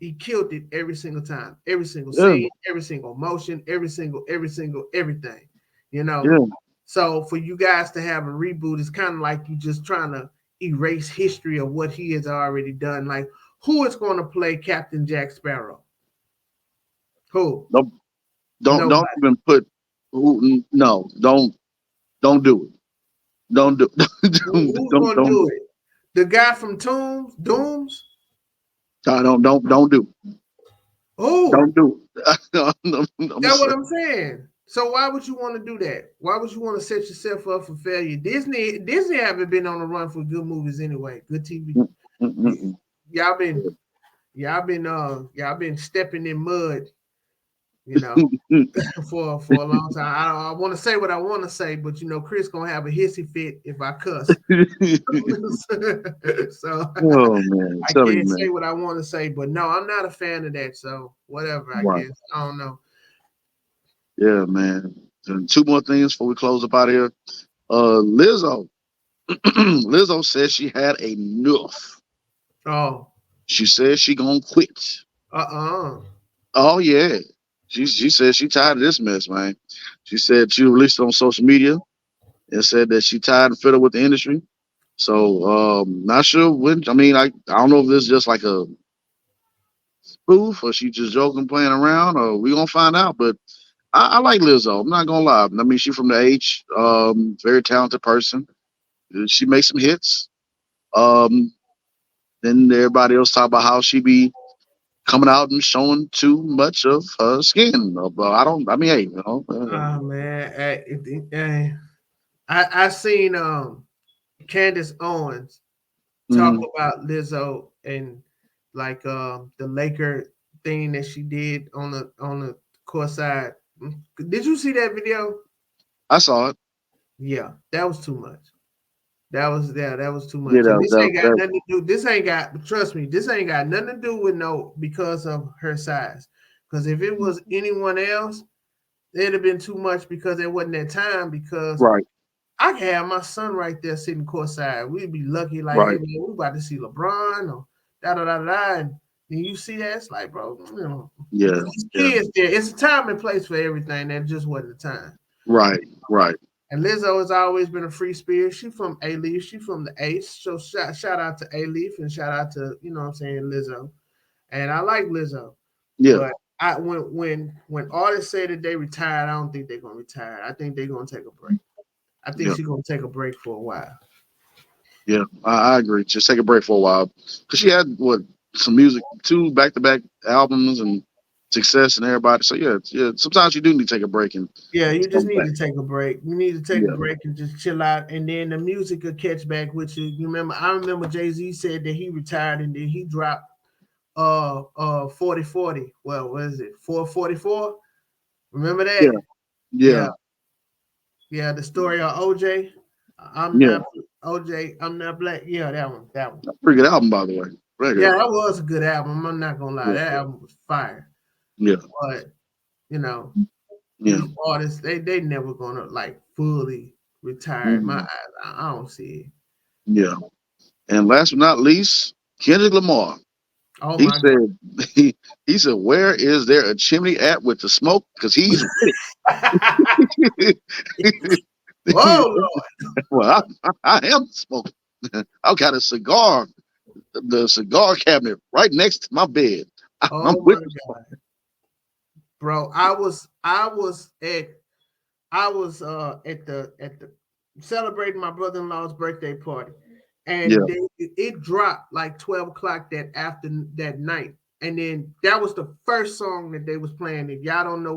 he killed it every single time, every single yeah scene, every single motion, every single everything, you know. yeah So for you guys to have a reboot, it's kind of like you just trying to erase history of what he has already done. Like who is going to play Captain Jack Sparrow? Who? don't don't Nobody. even put no don't do it. Don't do Who's going to don't do do it? The guy from Tombs, Dooms. don't do Who? don't do it. I'm That's what saying. I'm saying. So why would you want to do that? Why would you want to set yourself up for failure? Disney haven't been on the run for good movies anyway. Good TV. Mm, mm, mm, Y'all been y'all been stepping in mud, you know, mm. for a long time. I want to say what I want to say, but Chris gonna have a hissy fit if I cuss. So Oh man, I'm I telling you, can't say man. what I want to say, but no, I'm not a fan of that. So whatever, I Right. guess. I don't know. Yeah, man. And two more things before we close up out of here. Lizzo. Lizzo says she had enough. Oh, She says she gonna quit. uh-uh. Oh yeah. She said she tired of this mess, man. She said she released it on social media and said that she tired and fed up with the industry. So not sure when. I mean, I don't know if this is just like a spoof or she just joking, playing around, or we gonna find out. But I like Lizzo. I'm not gonna lie. I mean, she from the H, very talented person. She makes some hits. Um, then everybody else talk about how she be coming out and showing too much of her skin. But I don't. I mean, hey, Oh man, I seen Candace Owens talk mhm. about Lizzo and like the Laker thing that she did on the court side. Did you see that video? I saw it. Yeah, that was too much. That was too Yeah, much. And that, this that, ain't got that, nothing to do. This ain't got trust me. This ain't got nothing to do with no because of her size. Because if it was anyone else, it'd have been too much because it wasn't that time. Because right, I can have my son right there sitting courtside. We'd be lucky, like, hey right. man, we about to see LeBron or da da da da. And then you see that, it's like, bro, Yeah, these yeah. kids there. It's a time and place for everything. That just wasn't the time. Right, right. And Lizzo has always been a free spirit. She from A Leaf. She from the Ace. So shout out to A Leaf and shout out to you know what I'm saying Lizzo. And I like Lizzo, Yeah, but I when artists say that they retired, I don't think they're gonna retire. I think they're gonna take a break. I think yeah, she's gonna take a break for a while. yeah. I agree. Just take a break for a while because she had what some music, two back to back albums and success and everybody. So yeah, yeah. Sometimes you do need to take a break and Yeah, you just come need back. to take a break. You need to take a Yeah, break and just chill out, and then the music will catch back with you. You remember? I remember Jay-Z said that he retired and then he dropped 4040. Well, what is it? 444? Remember yeah, that? yeah, Yeah. Yeah, the story of OJ. I'm yeah. not OJ, I'm not black. Yeah, that one. That one. Pretty good album, by the way. Very Yeah, good. that was a good album. I'm not gonna lie. Yeah, That album was fire. yeah, But you know, yeah, these artists, they never gonna like fully retire. In my mhm, eyes, I don't see it. yeah. And last but not least, Kendrick Lamar. Oh He my god. said, he said, where is there a chimney at with the smoke? Because he's with it. Oh Lord. Well, I am smoking. I've got a cigar, the cigar cabinet right next to my bed. I'm Oh with my the smoke. god. Bro, I was at the celebrating my brother-in-law's birthday party, Yeah. and it dropped like 12 o'clock that night, and then that was the first song that they was playing. If y'all don't know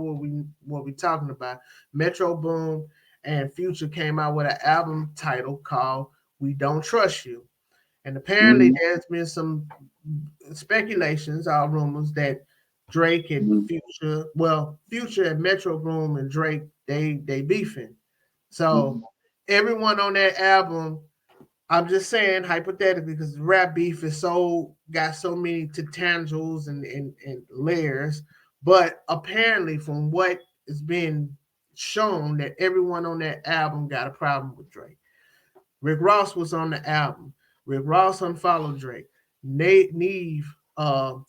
what we talking about, Metro Boom and Future came out with an album title called "We Don't Trust You," and apparently Mm-hmm. there's been some speculations or rumors that Drake and Mm-hmm. Future and Metro Boom and Drake, they beefing. So Mm-hmm. everyone on that album, I'm just saying hypothetically, because the rap beef is so got so many tangles and layers, but apparently from what is being shown that everyone on that album got a problem with Drake. Rick Ross was on the album. Rick Ross unfollowed Drake. Nate Neve unfollowed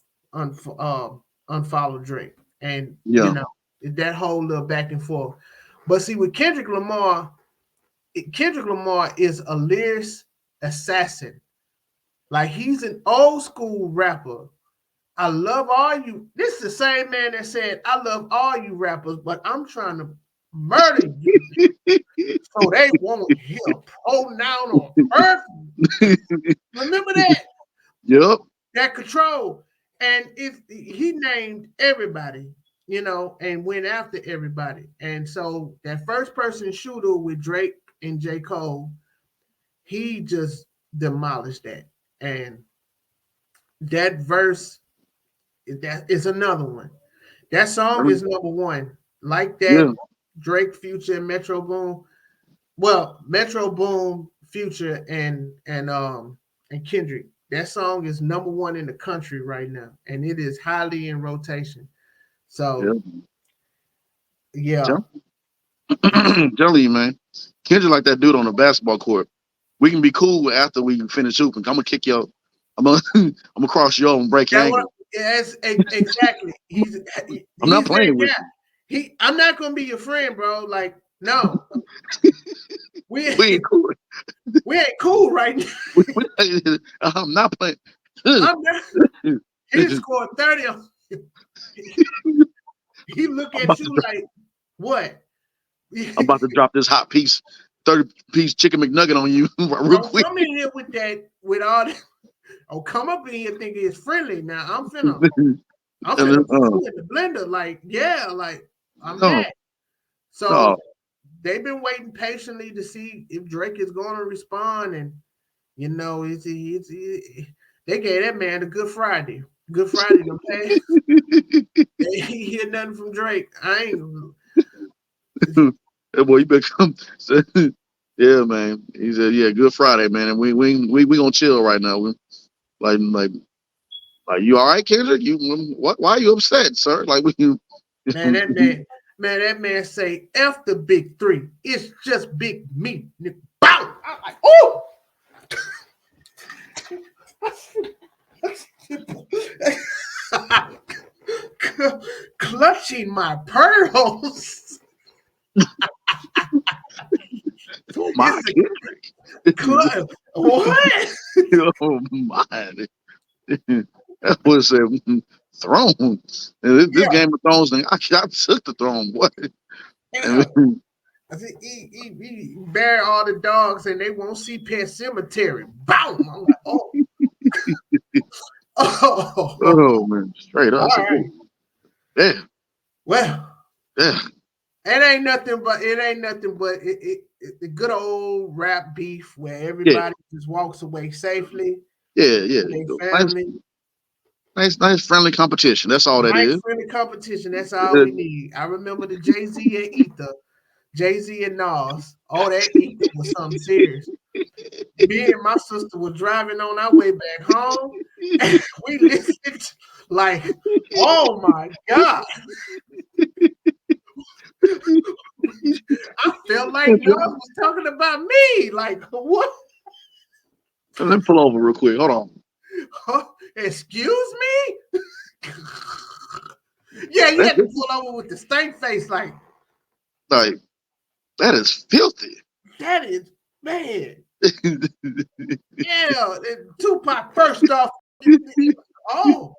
Drake, and you Yeah. know that whole little back and forth. But see, with Kendrick Lamar is a lyrics assassin. Like he's an old school rapper. I love all you. This is the same man that said, "I love all you rappers, but I'm trying to murder you so they won't hear a pronoun on earth." Remember that? Yep. That control. And if he named everybody, and went after everybody. And so that first person shooter with Drake and J. Cole, he just demolished that. And that verse, that is another one. That song is number one. Like Yeah. that, Drake, Future, and Metro Boom. Well, Metro Boom, Future, and Kendrick. That song is number one in the country right now, and it is highly in rotation. Yeah. So yeah, Telling you, man. Kendrick like that dude on the basketball court. We can be cool after we finish hooping. I'm gonna kick your, I'm gonna cross you over and break your that what ankle. yes, exactly. I'm not He's that playing with guy. I'm not gonna be your friend, bro. Like, no, we you. We ain't cool. we ain't cool right now. I'm not playing. I'm not. He I'm scored 30. He look at about to you drop, like, what? I'm about to drop this hot piece, 30-piece chicken McNugget on you real Don't quick. come in here with that, with all that. Oh, come up in here thinking it's friendly. Now I'm finna put you in the blender. Like, yeah, like I'm no, mad. no, So they've been waiting patiently to see if Drake is going to respond, and they gave that man a Good Friday. Good Friday, okay? They ain't hear nothing from Drake. I ain't. that boy, you better come. Yeah, man. He said, "Yeah, Good Friday, man, and we gonna chill right now. Like, like, like, you all right, Kendrick? You what? Why are you upset, sir? Like, we you." Man, that man say F the big three. It's just big me. Bow! I'm like, oh! Clutching my pearls. my It's a goodness. club. What? Oh my. That was a throne. And this Yeah, Game of Thrones thing, I took the throne. What? yeah. I mean, I said, he bury all the dogs and they won't see Pet Cemetery. Boom! I'm like, oh, oh, oh man, straight up. I all said, right. oh, yeah, Well, yeah, it ain't nothing but the good old rap beef where yeah, everybody just walks away safely yeah, yeah. with their Nice, family. nice friendly competition. That's all that Nice is. friendly competition. That's all we need. I remember the Jay-Z and Ether, Jay-Z and Nas. Oh, that Ether was something serious. Me and my sister were driving on our way back home, and we listened like, oh my God. I felt like Nas was talking about me. Like, what? Let me pull over real quick. Hold on. Huh? Excuse me? Yeah, you That, had to pull over with the stank face, like, like that is filthy. that is man. Yeah, and Tupac first off. Oh,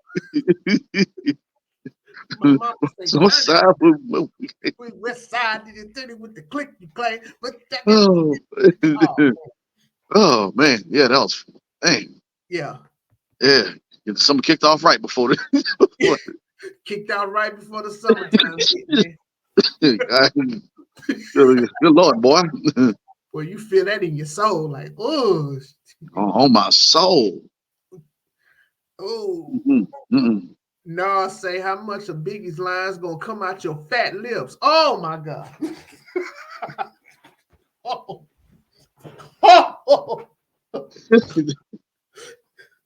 my mama say, So turn it. sad. We west side did it 30 with the click you claim, but that Oh, oh oh man, yeah, that was dang. yeah. Yeah, someone kicked off right before the. Kicked out right before the summertime hit, Good Lord, boy. well, you feel that in your soul, like, On my soul. oh. Mm-mm, mm-mm. No, say how much of Biggie's lines gonna come out your fat lips. Oh my God. oh, oh, oh.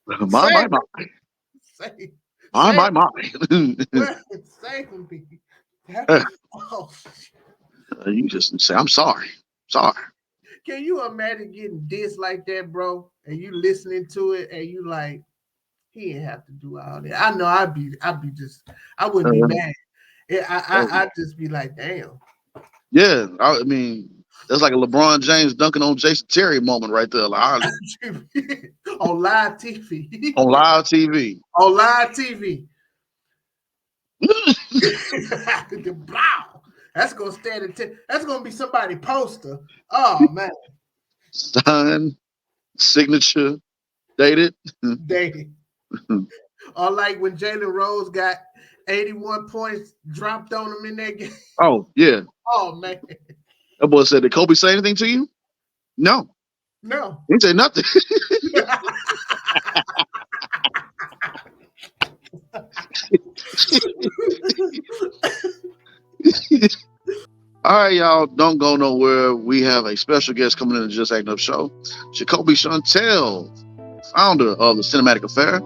My, Save my. it. Save, My, save, my. well, save me. Oh, You just say, I'm sorry. Sorry. can you imagine getting dissed like that, bro? And you listening to it and you like, he didn't have to do all that. I know I'd be just, I wouldn't be Uh, mad. uh, I'd just be like, damn. yeah, I mean, that's like a LeBron James dunking on Jason Terry moment right there. Like, On live TV. on live TV. On live TV. The blow. That's gonna stand that's gonna be somebody poster. Oh man, Signed, signature, dated. dating. Or like when Jalen Rose got 81 points dropped on him in that game. Oh, yeah. Oh man, That boy said, did Kobe say anything to you? No. no. He didn't say nothing. All right, y'all. Don't go nowhere. We have a special guest coming in the Just Acting Up show. Shacolby Shentell, founder of the Cinematic Affair.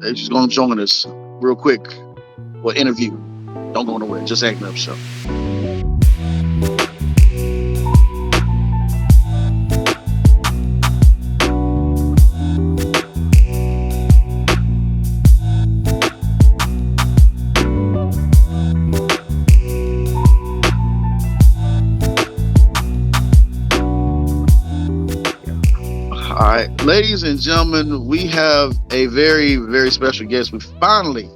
They're just going to join us real quick for an interview. Don't go nowhere. Just Acting Up show. All right, ladies and gentlemen, we have a very, very special guest. We finally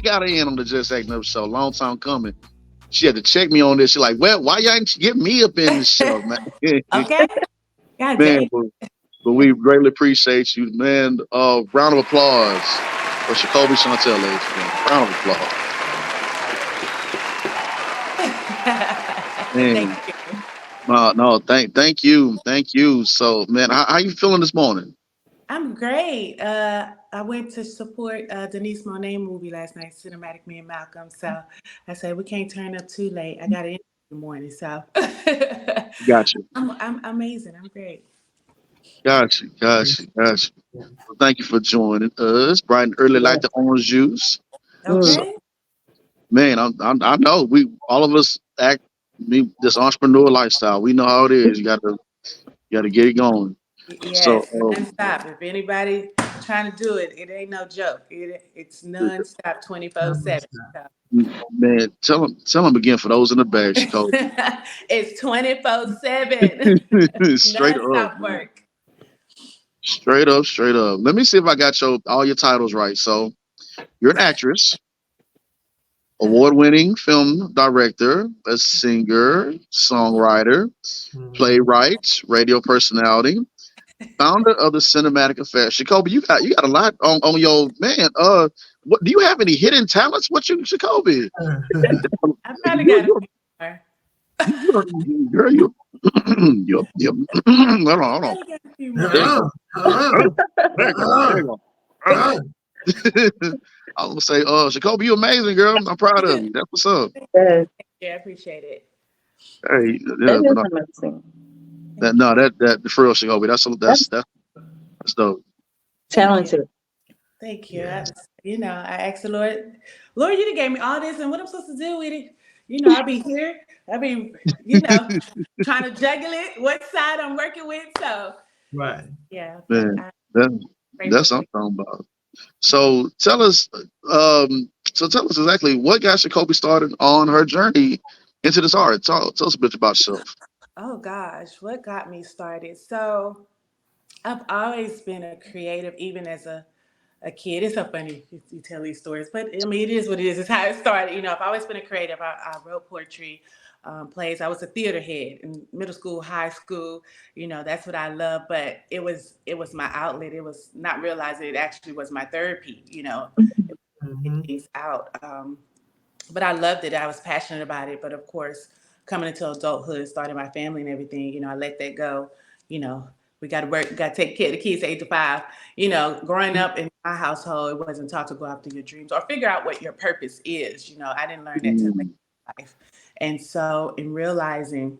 got her in on the Just Acting Up show. Long time coming. She had to check me on this. She's like, well, why y'all ain't get me up in the show, man? Okay. God Man, dang. but we greatly appreciate you, man. Round of applause for Shacolby Shentell, ladies and gentlemen. Round of applause. Man, Thank you. no, thank you. So, man, how you feeling this morning? I'm great. I went to support Denise Monet movie last night, Cinematic Me and Malcolm. So I said we can't turn up too late. I got it in the morning, so Got you, I'm amazing. I'm great. got you. Well, thank you for joining us, bright and early like the orange juice. So, Okay. man, I know we all of us act this entrepreneur lifestyle. We know how it is. You got to get it going. Yes, So, nonstop. If anybody trying to do it. It ain't no joke. It's nonstop 24/7. So. Man, tell them again for those in the back, Chicago. It's 24/7. Straight up, Nonstop man. work. Straight up, straight up. Let me see if I got all your titles right. So you're an actress, Uh-huh. award-winning film director, a singer, songwriter, Mhm. playwright, radio personality, founder of the Cinematic Affair. Jacoby, you got a lot on your man. What do you have any hidden talents? What you, Jacoby? I probably got a You few more. girl, you yep. Hold on, hold on. Probably got a few more. There you Uh-uh, go. uh-uh, There you go. There uh-uh, you go. uh-uh. I was gonna say, Jacoby, you amazing, girl. I'm proud of you. That's what's up. Yes, Yeah, I appreciate it. Hey, that yeah, is no, amazing. Thank you. that for real, Jacoby. That's That's dope. Thank you. talented. Thank you. Yeah, I asked the Lord, Lord, you done gave me all this, and what I'm supposed to do with it? I'll be here. I'll be, trying to juggle it, what side I'm working with. So, right. yeah, but Man, I'm that, grateful that's for what you. I'm talking about. So tell us exactly what got Jacoby started on her journey into this art. Tell us a bit about yourself. Oh, gosh, what got me started? So, I've always been a creative, even as a kid. It's so funny you tell these stories, but I mean, it is what it is. It's how it started. I've always been a creative. I wrote poetry, plays. I was a theater head in middle school, high school. That's what I love. But it was my outlet. It was not realizing it actually was my therapy. Get Hmm. things out. But I loved it. I was passionate about it. But of course, coming into adulthood, starting my family and everything, I let that go. You know, we got to work, got to take care of the kids 8 to 5. Growing up in my household, it wasn't taught to go after your dreams or figure out what your purpose is. I didn't learn that till later Mm, in life. And so, in realizing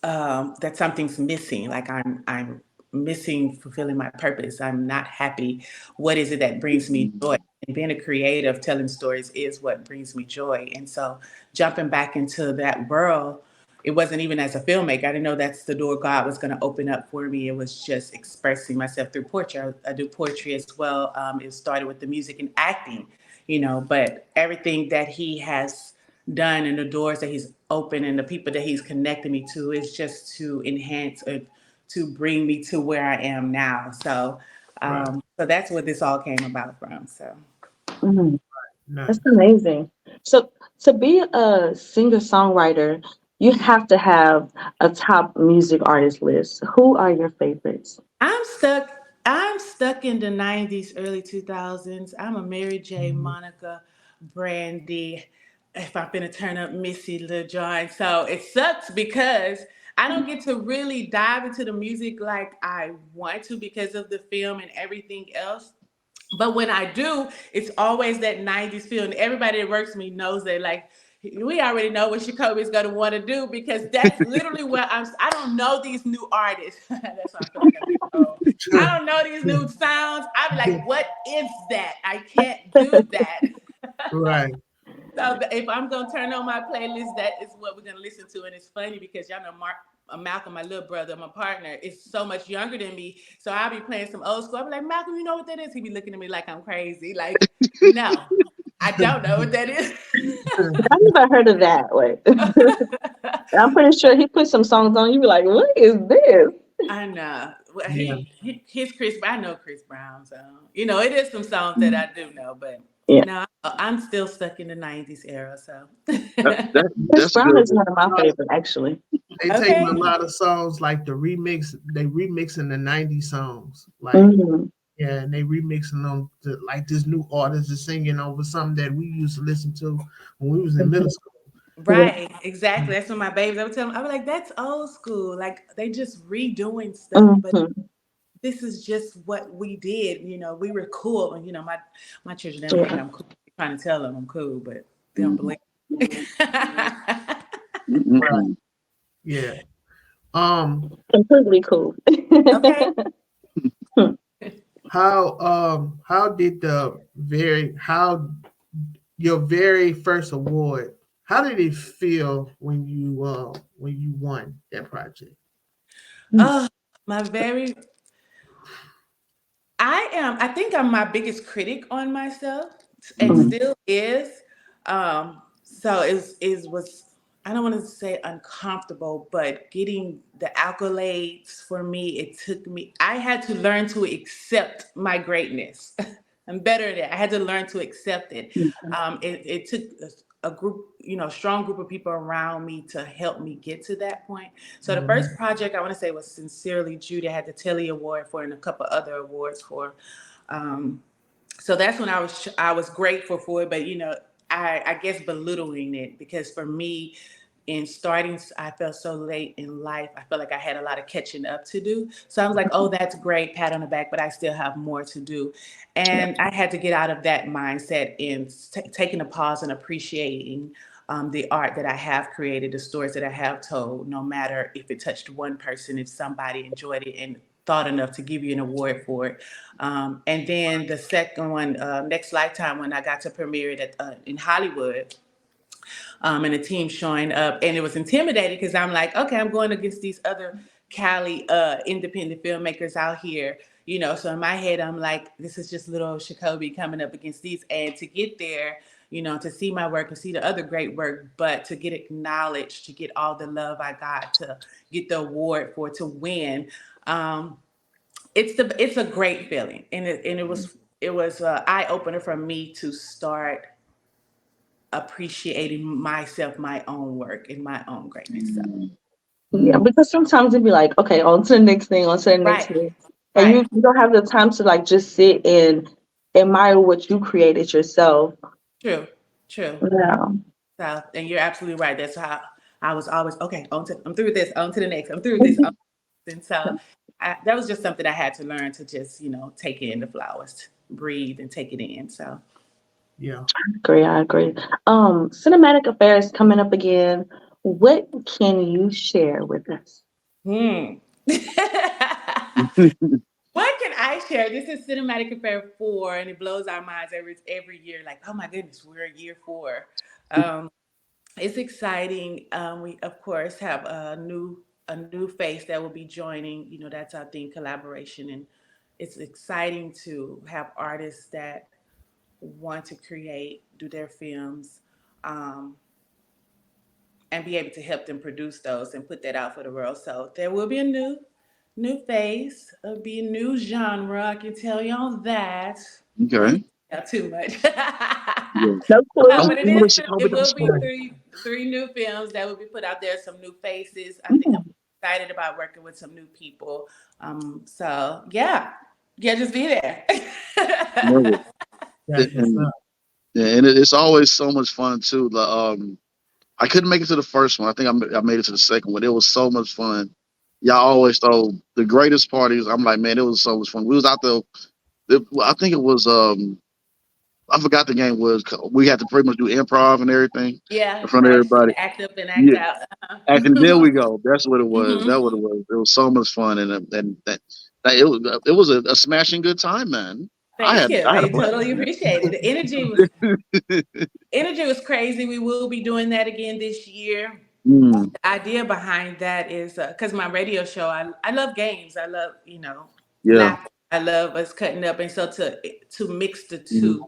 that something's missing. Like I'm missing fulfilling my purpose. I'm not happy. What is it that brings me joy? mm, And being a creative, telling stories is what brings me joy. And so jumping back into that world, it wasn't even as a filmmaker. I didn't know that's the door God was going to open up for me. It was just expressing myself through poetry. I do poetry as well. It started with the music and acting, but everything that He has done and the doors that He's opened and the people that He's connected me to is just to enhance or to bring me to where I am now. So, Right. so that's what this all came about from. So, Mhm. That's Nice. amazing. So to be a singer-songwriter, you have to have a top music artist list. Who are your favorites? I'm stuck. I'm stuck in the '90s, early 2000s. I'm a Mary J, Mhm. Monica, Brandy. If I'm gonna turn up Missy Lil Jon, so it sucks because I don't get to really dive into the music like I want to because of the film and everything else. But when I do, it's always that '90s feel, and everybody that works with me knows that. Like we already know what Jacoby's gonna want to do because that's literally what I'm. I don't know these new artists. That's why I feel like I'm getting old. I don't know these new sounds. I be like, what is that? I can't do that. Right. So if I'm gonna turn on my playlist, that is what we're gonna listen to. And it's funny because y'all know Malcolm, my little brother, my partner, is so much younger than me. So I'll be playing some old school. I'll be like, Malcolm, you know what that is? He be looking at me like I'm crazy. Like, no, I don't know what that is. I never heard of that. Wait, I'm pretty sure he put some songs on. You be like, what is this? I know. Well, Yeah. he's Chris. I know Chris Brown, so it is some songs that I do know, but Yeah, no, I'm still stuck in the '90s era. So Chris that's Brown good. is one of my favorite, actually. They taking a okay, lot of songs like the remix. They remixing the '90s songs. Like Hmm. yeah, and they remixing them to, like this new artist is singing over something that we used to listen to when we was in middle school. Yeah. right, exactly. That's what my babies. I would tell them. I was like, "That's old school. Like they just redoing stuff, but Hmm. this is just what we did. We were cool, and my children don't think Yeah. I'm cool. I'm trying to tell them I'm cool, but they don't Mm, believe. Right. mm, Yeah. Um. Completely cool. Okay. How did your very first award? How did it feel when you won that project? Oh, my very I think I'm my biggest critic on myself, and Hmm. still is. So it was, I don't want to say uncomfortable, but getting the accolades for me, it took me. I had to learn to accept my greatness. I'm better at it. I had to learn to accept it. It took a group, strong group of people around me to help me get to that point. So the Mhm. first project I want to say was Sincerely Judy. I had the Telly Award for and a couple other awards for. Um, so that's when I was grateful for it, but I guess belittling it because for me, in starting, I felt so late in life. I felt like I had a lot of catching up to do. So I was like, oh, that's great, pat on the back, but I still have more to do. Yeah. And I had to get out of that mindset and taking a pause and appreciating the art that I have created, the stories that I have told, no matter if it touched one person, if somebody enjoyed it and thought enough to give you an award for it. And then the second one, Next Lifetime, when I got to premiere it in Hollywood, and a team showing up, and it was intimidating because I'm like, okay, I'm going against these other Cali independent filmmakers out here, So in my head, I'm like, this is just little Shacolby coming up against these, and to get there, to see my work and see the other great work, but to get acknowledged, to get all the love I got, to get the award for, to win. Um, it's a great feeling, and it was an eye opener for me to start appreciating myself, my own work, and my own greatness. So, Yeah, because sometimes it'd be like, okay, on to the next thing, on to the next right, thing. And right, you don't have the time to like just sit and admire what you created yourself. true, true. Yeah. So, and you're absolutely right. That's how I was always okay. I'm through with this. On to the next. I'm through with this. And so, that was just something I had to learn to just take in the flowers, breathe, and take it in. So, Yeah. Agree, I agree. Cinematic affairs coming up again. What can you share with us? hmm. What can I share? This is Cinematic Affair 4, and it blows our minds every year. Like, oh my goodness, we're in year 4. Um, it's exciting. We of course have a new face that will be joining. That's our theme, collaboration, and it's exciting to have artists that want to create, do their films, um, and be able to help them produce those and put that out for the world. So there will be a new face. It'll be a new genre. I can tell you all that. Won't Okay. tell too much. Yeah. No Don't But clue. it do is. it, Chicago, It don't will be spoil. three new films that will be put out there. Some new faces. I think I'm Mm, excited about working with some new people. So yeah, yeah, just be there. Love it. That's what's And up. yeah, and it's always so much fun too. I couldn't make it to the first one. I think I made it to the second one. It was so much fun. Y'all always throw the greatest parties. I'm like, man, it was so much fun. We was out there. I think it was. I forgot the game was. We had to pretty much do improv and everything in Yeah, front of right. everybody. Act up and act Yeah, out. acting. There Uh-huh. we go. That's what it was. hmm That what it was. It was so much fun, and it was a smashing good time, man. I Thank had you. I had a I blast. totally appreciate it. The energy was crazy. We will be doing that again this year. Mm, The idea behind that is because my radio show, I love games. I love yeah. laughter. I love us cutting up, and so to mix the Mm, two.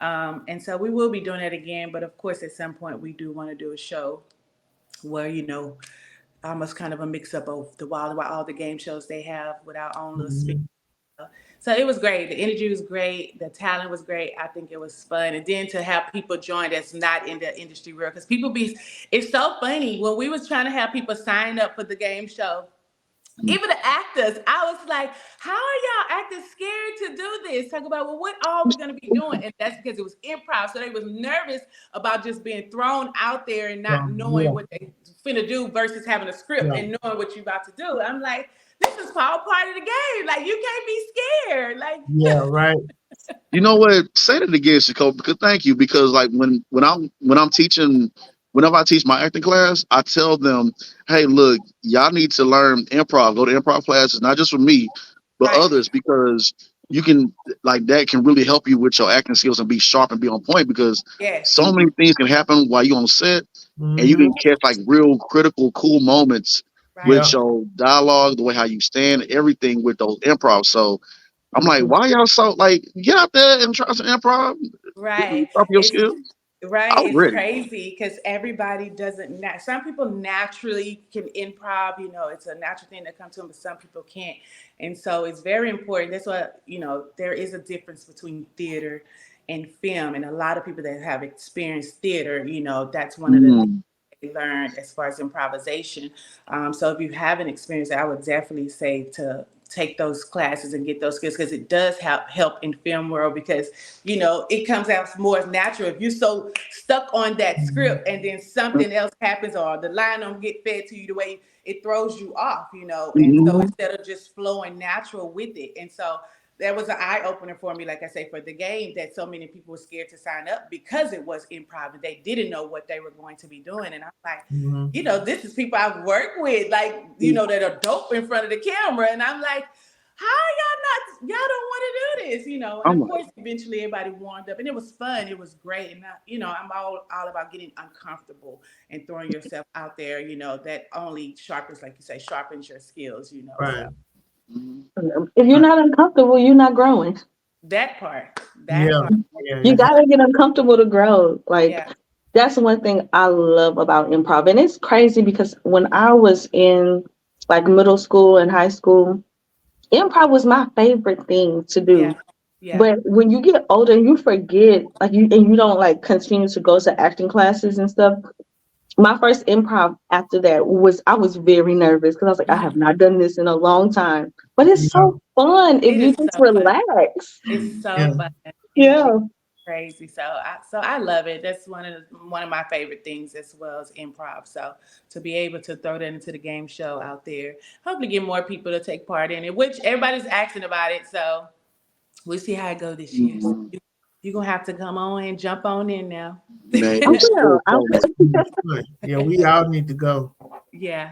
And so we will be doing that again. But of course, at some point, we do want to do a show where almost kind of a mix up of the wild, all the game shows they have with our own little spin. Mhm. So it was great. The energy was great. The talent was great. I think it was fun. And then to have people join that's not in the industry world, because it's so funny. When we was trying to have people sign up for the game show, mm, even the actors, I was like, how are y'all acting scared to do this? Talk about, well, what all we gonna be doing? And that's because it was improv. So they was nervous about just being thrown out there and not knowing Yeah. what they finna do versus having a script Yeah. and knowing what you about to do. I'm like, this is all part of the game. Like you can't be scared. Like Yeah. Right. You know what? Say that again, Chico. Because thank you. Because like when I'm teaching, whenever I teach my acting class, I tell them, hey, look, y'all need to learn improv. Go to improv classes, not just for me, but right. others, because you can like that can really help you with your acting skills and be sharp and be on point. Because Yes. so many things can happen while you on set, and you Mm-hmm. can catch like real critical, cool moments Right. with Yeah. your dialogue, the way how you stand, everything with those improv. So I'm like, Mhm. why y'all so like get out there and try some improv, Right. up your It's skills? right. I was It's ready. crazy because everybody doesn't. Some people naturally can improv. It's a natural thing that comes to them, but some people can't. And so it's very important. That's why there is a difference between theater and film, and a lot of people that have experienced theater, that's one of the things Mm, learned as far as improvisation. So if you haven't experienced it, I would definitely say to take those classes and get those skills because it does help in film world because it comes out more natural. If you're so stuck on that script and then something else happens or the line don't get fed to you the way it throws you off, and so mm, instead of just flowing natural with it. And so that was an eye opener for me, like I say, for the game that so many people were scared to sign up because it was improv and they didn't know what they were going to be doing. And I'm like, Mhm. this is people I've worked with, like, that are dope in front of the camera. And I'm like, how y'all don't want to do this, And I'm of like, course, eventually everybody warmed up and it was fun. It was great. And, I'm all about getting uncomfortable and throwing yourself out there, that only sharpens, like you say, sharpens your skills, So Right. mm, If you're not uncomfortable, you're not growing. that part, that Yeah. part, Yeah. You Exactly. gotta get uncomfortable to grow. Like yeah. that's one thing I love about improv. And it's crazy because when I was in like middle school and high school, improv was my favorite thing to Yeah. do. Yeah. But when you get older, you forget you don't like continue to go to acting classes and stuff. My first improv after that was I was very nervous because I was like, I have not done this in a long time. But it's Yeah. so fun if It you is just so fun. relax. It's Yeah. so fun. It Yeah. crazy. So I love it. That's one of my favorite things as well as improv. So to be able to throw that into the game show out there, hopefully get more people to take part in it, which everybody's asking about it. So we'll see how it go this year. So mm. you're gonna have to come on and jump on in now. Man, I it's will. so funny. Yeah. We all need to go. Yeah.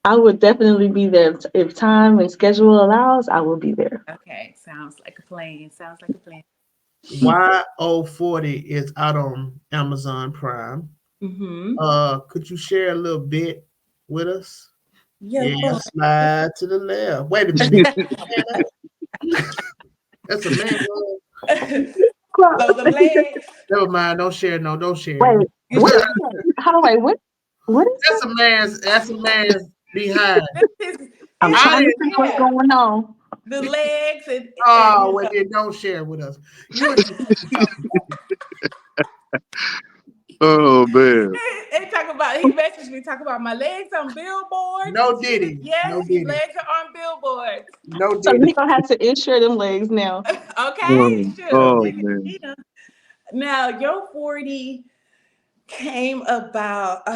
I would definitely be there if time and schedule allows. I will be there. Okay. Sounds like a plan. Sounds like a plan. Y040 is out on Amazon Prime. Mm-hmm. Could you share a little bit with us? Yeah, Yeah, boy. slide to the left. Wait a minute. That's a man. Word. Oh, the legs. Never mind. Don't share. No, don't share. Wait, You what sure? is that? How do I what is That's that? a man's. That's a man's behind. His, I'm his I trying to didn't. see what's yeah. going on. The legs and Oh, well, then don't share with us. You and Oh man. they talk about he messaged me talk about my legs on billboards and no shit. Diddy. Yes, No his Diddy. legs are on billboards. No So Diddy. he gonna have to insure them legs now. Okay, Oh, sure. oh Yeah. man. Now your 40 came about.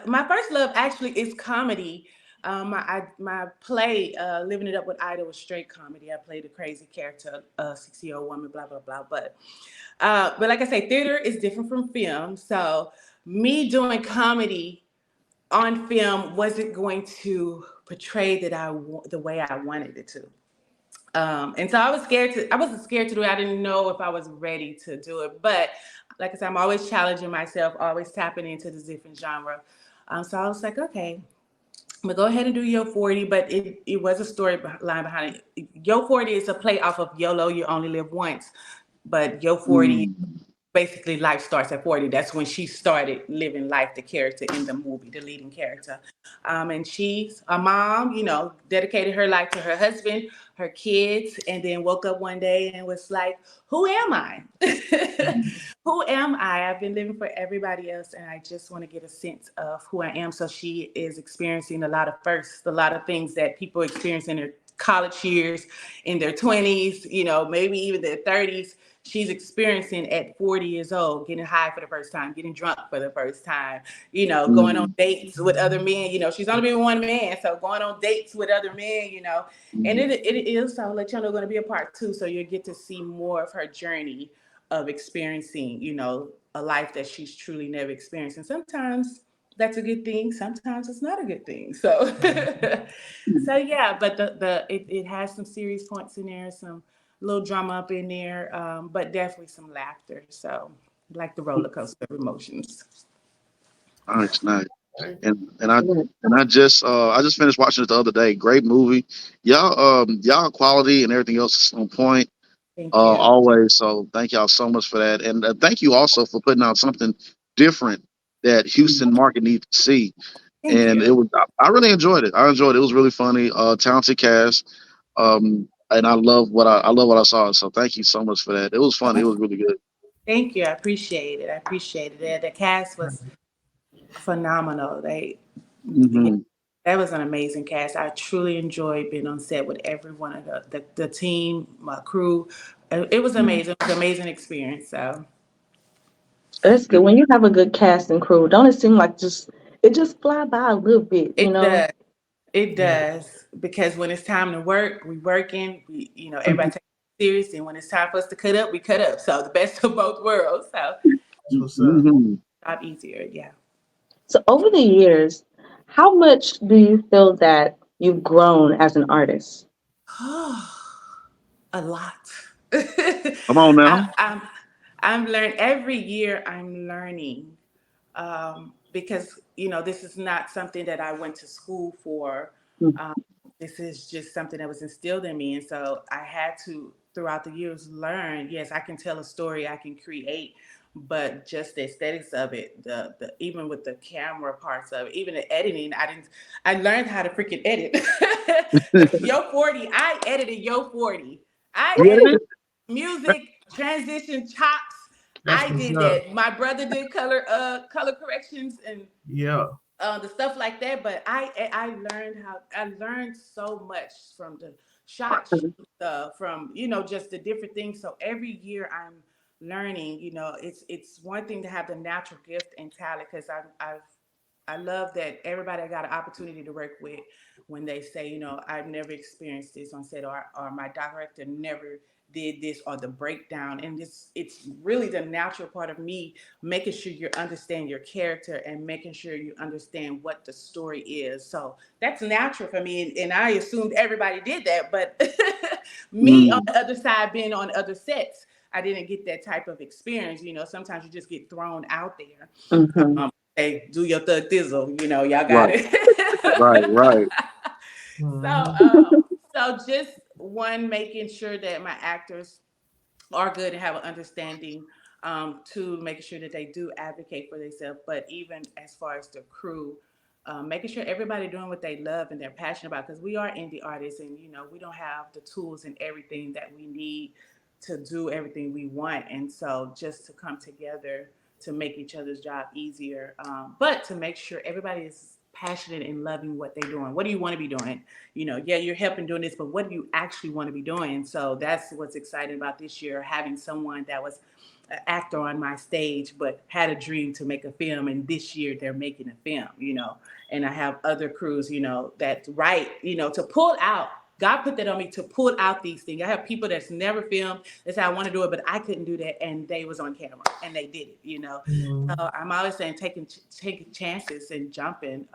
My first love actually is comedy. My play, Living It Up with Ida, was straight comedy. I played a crazy character, 60-year-old woman, blah blah blah. But like I say, theater is different from film. So me doing comedy on film wasn't going to portray the way I wanted it to. And so I was scared to. I wasn't scared to do it. I didn't know if I was ready to do it. But like I said, I'm always challenging myself, always tapping into this different genre. So I was like, okay, I'm gonna go ahead and do Yo 40, but it was a line behind it. Yo 40 is a play off of YOLO, You Only Live Once. But Yo 40 Mm, basically life starts at 40. That's when she started living life, the character in the movie, the leading character. And she's a mom, dedicated her life to her husband, her kids, and then woke up one day and was like, who am I? Who am I? I've been living for everybody else, and I just want to get a sense of who I am. So she is experiencing a lot of firsts, a lot of things that people experience in their college years, in their 20s, maybe even their 30s. She's experiencing at 40 years old, getting high for the first time, getting drunk for the first time, going on mm, dates with other men. She's only been with one man, so going on dates with other men, and mm, it is. So I'll let y'all know going to be a part two, so you'll get to see more of her journey of experiencing, a life that she's truly never experienced. And sometimes that's a good thing. Sometimes it's not a good thing. So, so yeah. But it has some serious points in there, some little drama up in there, but definitely some laughter. So, like the roller coaster of emotions. nice, nice. Okay. and I just finished watching it the other day. Great movie. Y'all quality and everything else is on point. Thank you. Always. So thank y'all so much for that, and thank you also for putting out something different that Houston market needs to see. Thank And you. I really enjoyed it. I enjoyed it. It was really funny. Talented cast. And I love what I saw. So thank you so much for that. It was funny. It was really good. Thank you. I appreciate it. I appreciate it. The cast was phenomenal. Yeah, Hmm. that was an amazing cast. I truly enjoyed being on set with every one of the team, my crew. It was amazing. It was an amazing experience. So That's good. When you have a good cast and crew, don't it seem like it just fly by a little bit, you it know? does. It Yeah, does because when it's time to work, we working. Mhm. Everybody takes it serious, and when it's time for us to cut up, we cut up. So the best of both worlds. So that's what's up. Hmm. a lot easier. Yeah. So over the years, how much do you feel that you've grown as an artist? A lot. Come on now. I'm learning every year. I'm learning because this is not something that I went to school for. Mm. Um, this is just something that was instilled in me, and so I had to throughout the years learn. Yes, I can tell a story, I can create, but just the aesthetics of it, the even with the camera parts of it, even the editing, I didn't. I learned how to freaking edit. Yo 40, I edited Yo 40. I You edited edited music, transition, chops. That's I what's did up. that. My brother did color corrections and Yeah. the stuff like that. But I learned so much from the shot stuff, from just the different things. So every year I'm learning. It's one thing to have the natural gift and talent because I love that everybody got an opportunity to work with when they say, I've never experienced this on set, or my director never did this, or the breakdown. And it's really the natural part of me making sure you understand your character and making sure you understand what the story is. So that's natural for me. And I assumed everybody did that. But me on mm, the other side, being on other sets, I didn't get that type of experience. Sometimes you just get thrown out there. Mhm. Um, Hey, do your thug thizzle. Y'all got right, it. right. so, Hmm. um, so just one, making sure that my actors are good and have an understanding. Two, making sure that they do advocate for themselves. But even as far as the crew, making sure everybody doing what they love and they're passionate about. Because we are indie artists, and we don't have the tools and everything that we need to do everything we want. And so, just to come together to make each other's job easier, but to make sure everybody is passionate and loving what they're doing. What do you want to be doing? Yeah, you're helping doing this, but what do you actually want to be doing? So that's what's exciting about this year, having someone that was an actor on my stage, but had a dream to make a film, and this year they're making a film, and I have other crews, that write, to pull out. God put that on me to pull out these things. I have people that's never filmed. They say I want to do it, but I couldn't do that, and they was on camera and they did it. Hmm. So I'm always saying taking chances and jumping.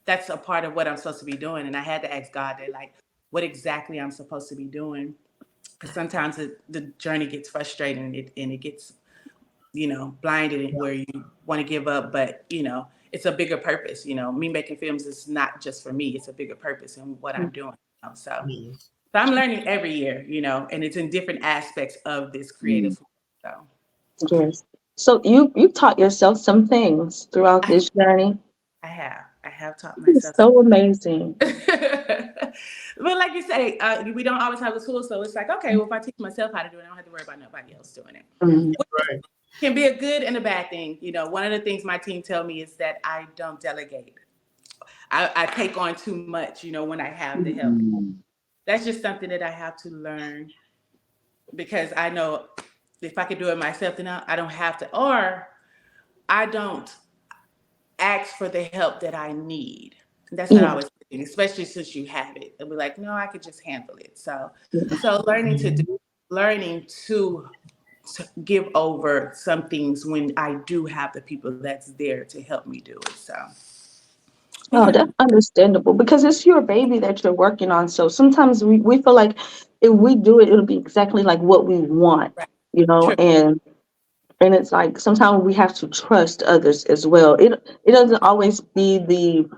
That's a part of what I'm supposed to be doing. And I had to ask God that, like, what exactly I'm supposed to be doing. Because sometimes the journey gets frustrating and it gets, blinded where you want to give up. But, it's a bigger purpose. Me making films is not just for me, it's a bigger purpose in what I'm doing. Yes. So I'm learning every year, and it's in different aspects of this Mm. creative. So Yes. So you taught yourself some things throughout I, this journey. I have taught It's myself. so amazing. But like you say, we don't always have the tools, so it's like, okay, well, if I teach myself how to do it, I don't have to worry about nobody else doing it. Mhm. Which Right. can be a good and a bad thing. One of the things my team tell me is that I don't delegate. I take on too much, when I have the help. Mm. That's just something that I have to learn because I know if I could do it myself, then I don't have to, or I don't ask for the help that I need. That's not Yeah. always the thing, especially since you have it. They'll be like, no, I could just handle it. So, Yeah. so Hmm. learning to give over some things when I do have the people that's there to help me do it. So, Oh, yeah, that's understandable because it's your baby that you're working on. So sometimes we feel like if we do it, it'll be exactly like what we want, right, you know, true. and And it's like sometimes we have to trust others as well. It doesn't always be the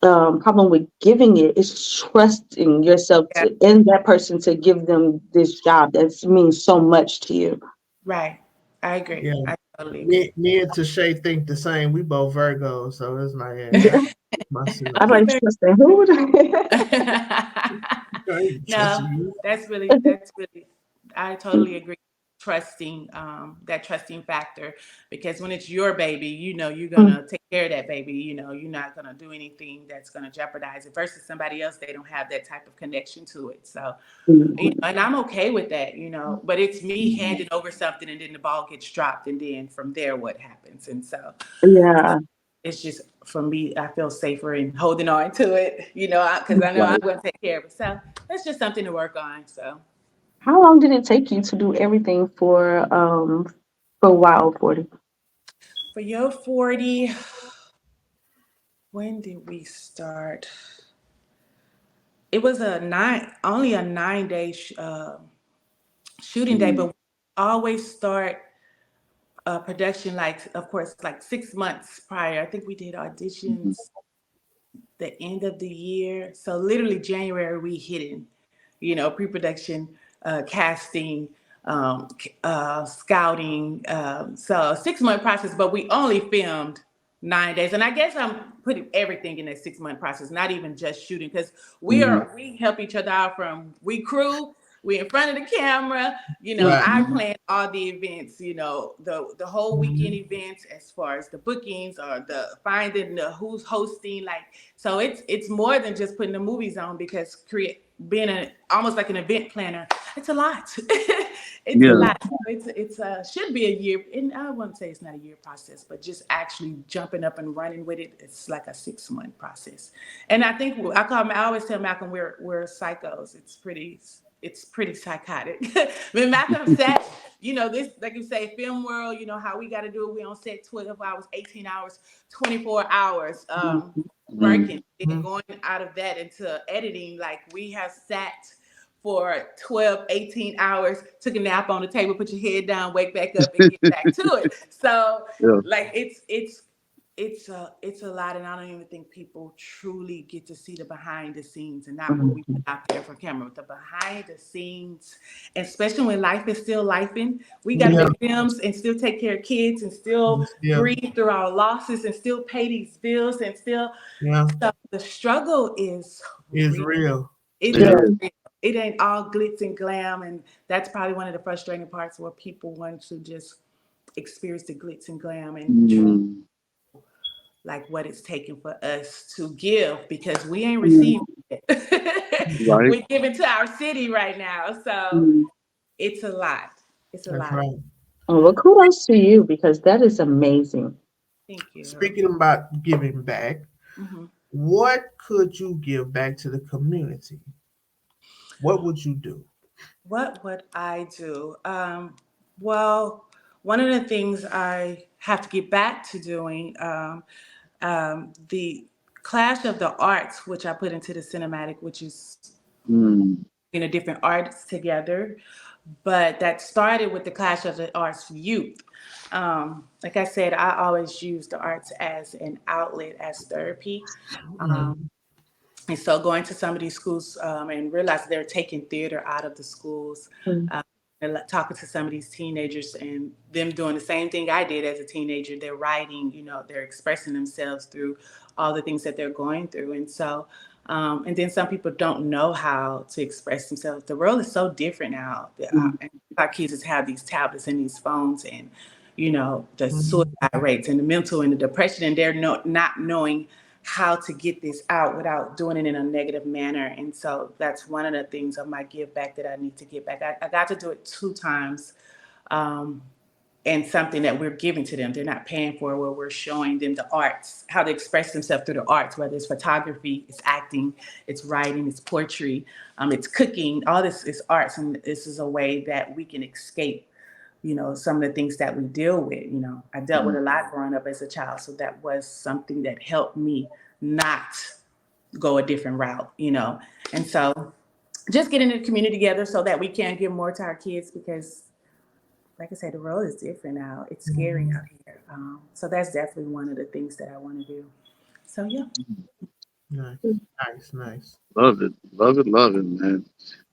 problem with giving it. It's trusting yourself Yeah, to and that person to give them this job that means so much to you. right. I agree. Yeah. I totally agree. Me and Tashay think the same. We both Virgos, so it's like, yeah, my I sister. Okay, like very. trusting who. I ain't trusting No, you. that's really, I totally agree. Trusting, that trusting factor, because when it's your baby, you're gonna take care of that baby. You're not gonna do anything that's gonna jeopardize it. Versus somebody else, they don't have that type of connection to it. So, Mhm. and I'm okay with that. But it's me handing over something, and then the ball gets dropped, and then from there, what happens? And so, Yeah. it's just for me, I feel safer in holding on to it, because I know I'm Right. going to take care of it. So it's just something to work on. So How long did it take you to do everything for Wild 40? for your 40, when did we start? It was only a 9 day shooting day, but we always start production, like, of course, like 6 months prior. I think we did Mhm. auditions the end of the year. So literally January we hit it, pre-production, casting, scouting. So 6 month process, but we only filmed 9 days. And I guess I'm putting everything in that 6 month process, not even just shooting, because Mhm. we help each other out. From we crew, we in front of the camera. Right. I plan all the events. The whole weekend Mhm. events, as far as the bookings or the finding the who's hosting. Like, so it's more than just putting the movies on, because being almost like an event planner, it's a lot. It's a Yeah. lot. It's should be a year, and I wouldn't say it's not a year process, but just actually jumping up and running with it, it's like a 6 month process. And I think I always tell Malcolm, we're psychos. It's pretty psychotic. When Malcolm sat, this, like you say, film world, how we got to do it. We on set 12 hours, 18 hours, 24 hours, Mhm. working, then going out of that into editing. Like, we have sat for 12, 18 hours, took a nap on the table, put your head down, wake back up, and get back to it. So, Yeah. like, it's a lot, and I don't even think people truly get to see the behind the scenes, and not what we put Mhm. out there for camera, but the behind the scenes, especially when life is still lifing. We got to Yeah. make films and still take care of kids and still Yeah. breathe through our losses and still pay these bills and still. Yeah. So the struggle is It's real. real. It It is Yeah. is. real. It ain't all glitz and glam, and that's probably one of the frustrating parts, where people want to just experience the glitz and glam and Mhm. like what it's taking for us to give, because we ain't Mhm. receiving it. Right. We're giving to our city right now. So Mhm. it's a lot. It's a That's lot. right. Oh, well, kudos to you because that is amazing. Thank you. Speaking about giving back, Hmm. what could you give back to the community? What would you do? What would I do? Well, one of the things I have to get back to doing, the Clash of the Arts, which I put into the cinematic, which is Mhm. different arts together. But that started with the Clash of the Arts youth. Like I said, I always use the arts as an outlet, as therapy. Um, Mm. and so going to some of these schools, and realize they're taking theater out of the schools, Mhm. uh, and talking to some of these teenagers, and them doing the same thing I did as a teenager. They're writing, they're expressing themselves through all the things that they're going through. And so, and then some people don't know how to express themselves. The world is so different now. And our kids just have these tablets and these phones, and the suicide Mhm. rates and the mental and the depression, and they're not knowing how to get this out without doing it in a negative manner. And so that's one of the things of my give back that I need to get back. I got to do it 2 times, um, and something that we're giving to them. They're not paying for, where we're showing them the arts, how to express themselves through the arts, whether it's photography, it's acting, it's writing, it's poetry, it's cooking. All this is arts, and this is a way that we can escape some of the things that we deal with. I dealt with Mhm. a lot growing up as a child. So that was something that helped me not go a different route. And so just getting the community together so that we can give more to our kids, because like I said, the world is different now. It's scary Mhm. out here. So that's definitely one of the things that I want to do. So yeah. Nice, nice, nice. Love it, love it, love it, man.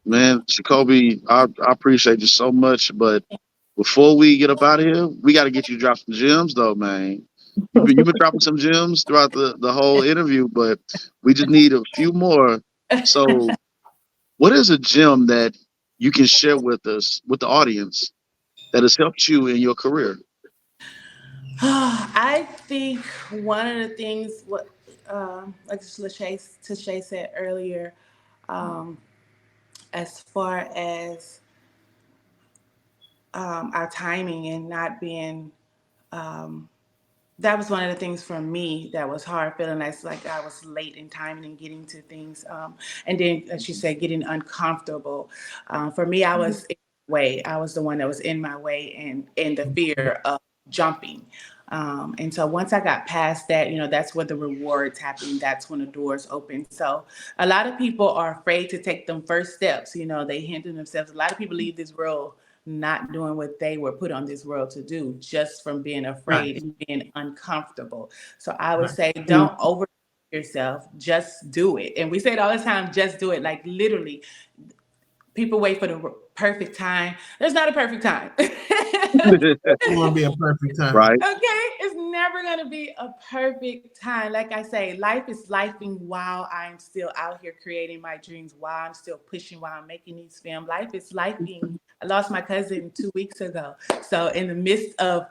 Man, Jacoby, I appreciate you so much. But before we get up out of here, we got to get you to drop some gems, though, man. You've been dropping some gems throughout the whole interview, but we just need a few more. So, what is a gem that you can share with us, with the audience, that has helped you in your career? I think one of the things what like Tashay said earlier, um, as far as our timing and not being um, that was one of the things for me that was hard, feeling like I was late in timing and getting to things. And then, as you said, getting uncomfortable. For me, I was in my way. I was the one that was in my way and in the fear of jumping. And so once I got past that, that's where the rewards happen. That's when the doors open. So a lot of people are afraid to take them first steps. They hinder themselves. A lot of people leave this world not doing what they were put on this world to do just from being Right, afraid and being uncomfortable. So I would right. say don't over yourself, just do it. And we say it all the time, just do it. Like literally, people wait for the perfect time. There's not a perfect time. It won't be a perfect time. Right? Okay, it's never gonna be a perfect time. Like I say, life is lifing while I'm still out here creating my dreams, while I'm still pushing, while I'm making these films. Life is lifing. I lost my cousin 2 weeks ago. So in the midst of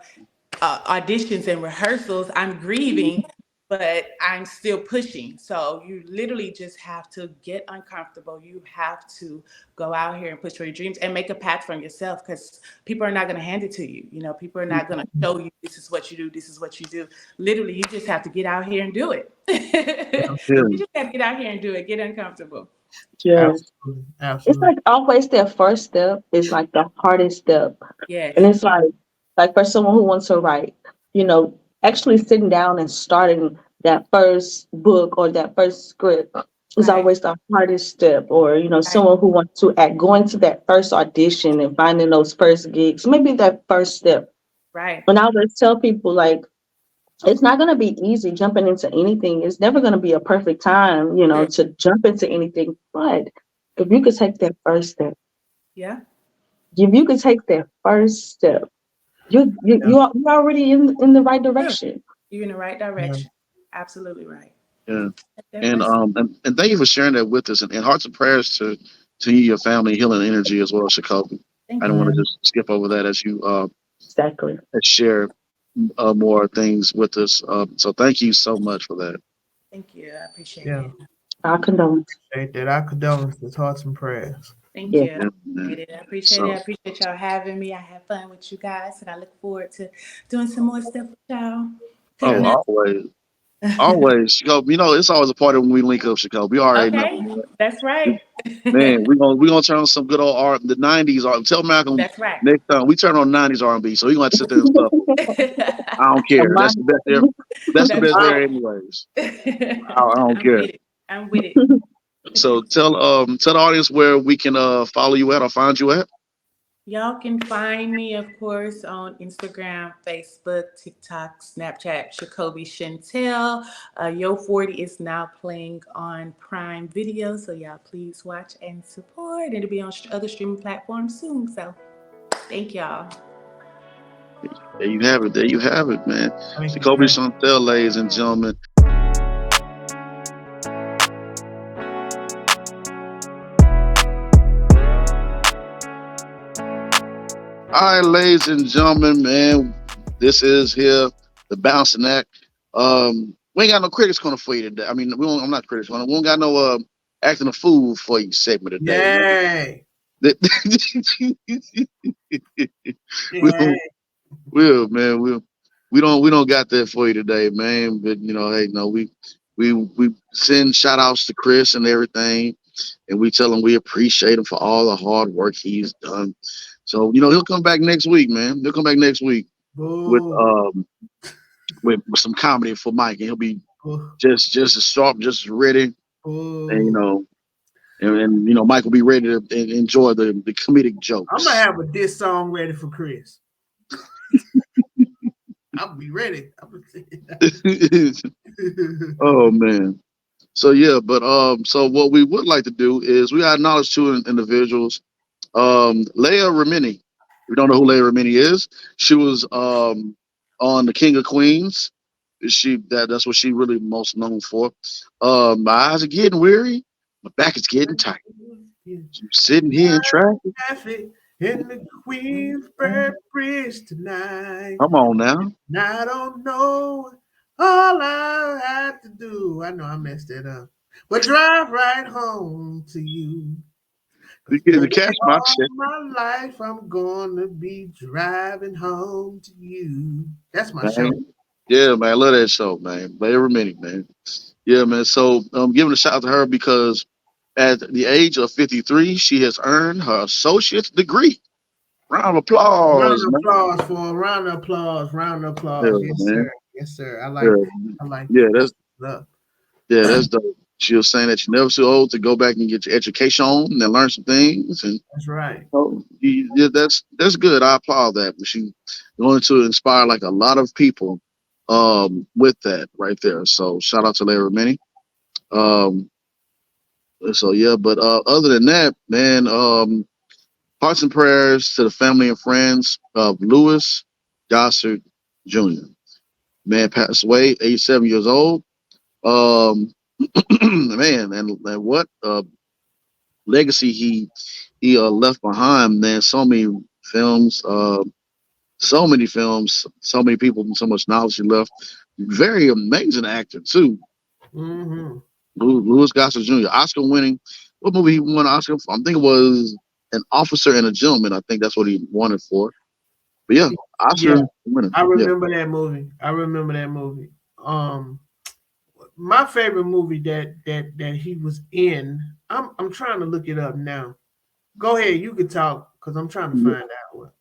auditions and rehearsals, I'm grieving, but I'm still pushing. So you literally just have to get uncomfortable. You have to go out here and push for your dreams and make a path for yourself because people are not going to hand it to you. People are not going to show you this is what you do, this is what you do. Literally, you just have to get out here and do it. Yeah. You just have to get out here and do it. Get uncomfortable. Yes. Absolutely, It's absolutely. like always their first step is like the hardest step. And Yes. it's like for someone who wants to write, you know, actually sitting down and starting that first book or that first script is Right. always the hardest step. Or, Right. someone who wants to act going to that first audition and finding those first gigs, maybe that first step. Right. And I always tell people like it's not going to be easy jumping into anything. It's never going to be a perfect time, True. to jump into anything. But if you could take that first step, Yeah. if you could take that first step, Yeah, you're already in the right True. direction. You're in the right yeah. direction. Absolutely right. Yeah. That And first. thank you for sharing that with us, and hearts and prayers to you, your family, healing energy as well, Jacoby. I Thank don't want you. to Yeah. just skip over that as you Exactly. share more things with us. So thank you so much for that. Thank you. I appreciate Yeah. it. Our condolences. Appreciate that. Our condolences, hearts and prayers. Thank Yeah. you. I Yeah, man. appreciate it. I appreciate it. I So appreciate y'all having me. I had fun with you guys, and I look forward to doing some more stuff with y'all. oh, Putting up. always, always, Jacoby. It's always a party when we link up, Jacoby. We already know, Okay, man. that's right. Man, we gonna turn on some good old art, the '90s art. Tell Malcolm That's right. next time we turn on '90s R&B, so we gonna have to sit there and stuff. I don't A care. That's the best mindful. there. That's the That's best there, right. anyways. I don't I'm care. with it. I'm with it. So tell the audience where we can follow you at or find you at. Y'all can find me, of course, on Instagram, Facebook, TikTok, Snapchat, Shacolby Shentell. Yo 40 is now playing on Prime Video, so y'all please watch and support. It'll be on other streaming platforms soon. So thank y'all. There you have it. There you have it, man. Thank you, Jacoby thank Chantel, ladies and gentlemen. All right, ladies and gentlemen, man. This is here the bouncing act. We ain't got no critics corner for you today. I mean, I'm not critics corner. We don't got no acting a fool for you segment you. today, man. Yay. we Yay. don't, man. We don't got that for you today, man. But hey, no, we send shout outs to Chris and everything, and we tell him we appreciate him for all the hard work he's done. So he'll come back next week, man. He'll come back next week with Boo. with some comedy for Mike, and he'll be Boo. just as sharp, just as ready, and Boo. Mike will be ready to enjoy the comedic I'm gonna jokes. have a diss song ready for Chris. I'll be ready. Oh man. So yeah, but so what we would like to do is we acknowledge two individuals. Leia Remini. If you don't know who Leia Remini is, she was on the King of Queens. That's what she really most known for. My eyes are getting weary. My back is getting tight. I'm sitting here in traffic. Traffic in the Queensbridge Bridge tonight. Come on now. And I don't know all I had to do. I know I messed it up. But drive right home to you. You 'Cause get to baby, cash my all check. my life I'm gonna be driving home to you. That's my show. Man. Yeah, man. I love that show, man. Leia Remini, man. Yeah, man. So giving a shout out to her because at the age of 53, she has earned her associate's degree. Round of Round applause, of man. applause for round of applause, round of Yeah, applause. Yes, man. sir. Yes, sir. Yeah, I like yeah. that. That's Love. that's dope. She was saying that you're never too old to go back and get your education on and learn some things. And That's right. yeah, that's good. I applaud that. She going to inspire like a lot of people with that right there. So shout out to Larry Minnie. Um, so yeah, but other than that, man, hearts and prayers to the family and friends of Lewis Gossard Jr. Man passed away, 87 years old. Um, man, and what legacy he left behind, man. Films, uh, so many films, so many people, and so much knowledge he left. Very amazing actor too. Mm-hmm. Louis Gossett Jr. Oscar winning. What movie he won an Oscar for? I think it was An Officer and a Gentleman. I think that's what he won it for. But yeah, Yeah, Oscar winner. I Yeah, remember that movie. I remember that movie. Um, my favorite movie that he was in. I'm trying to look it up now. Go ahead, you can talk because I'm trying to yeah. find out what.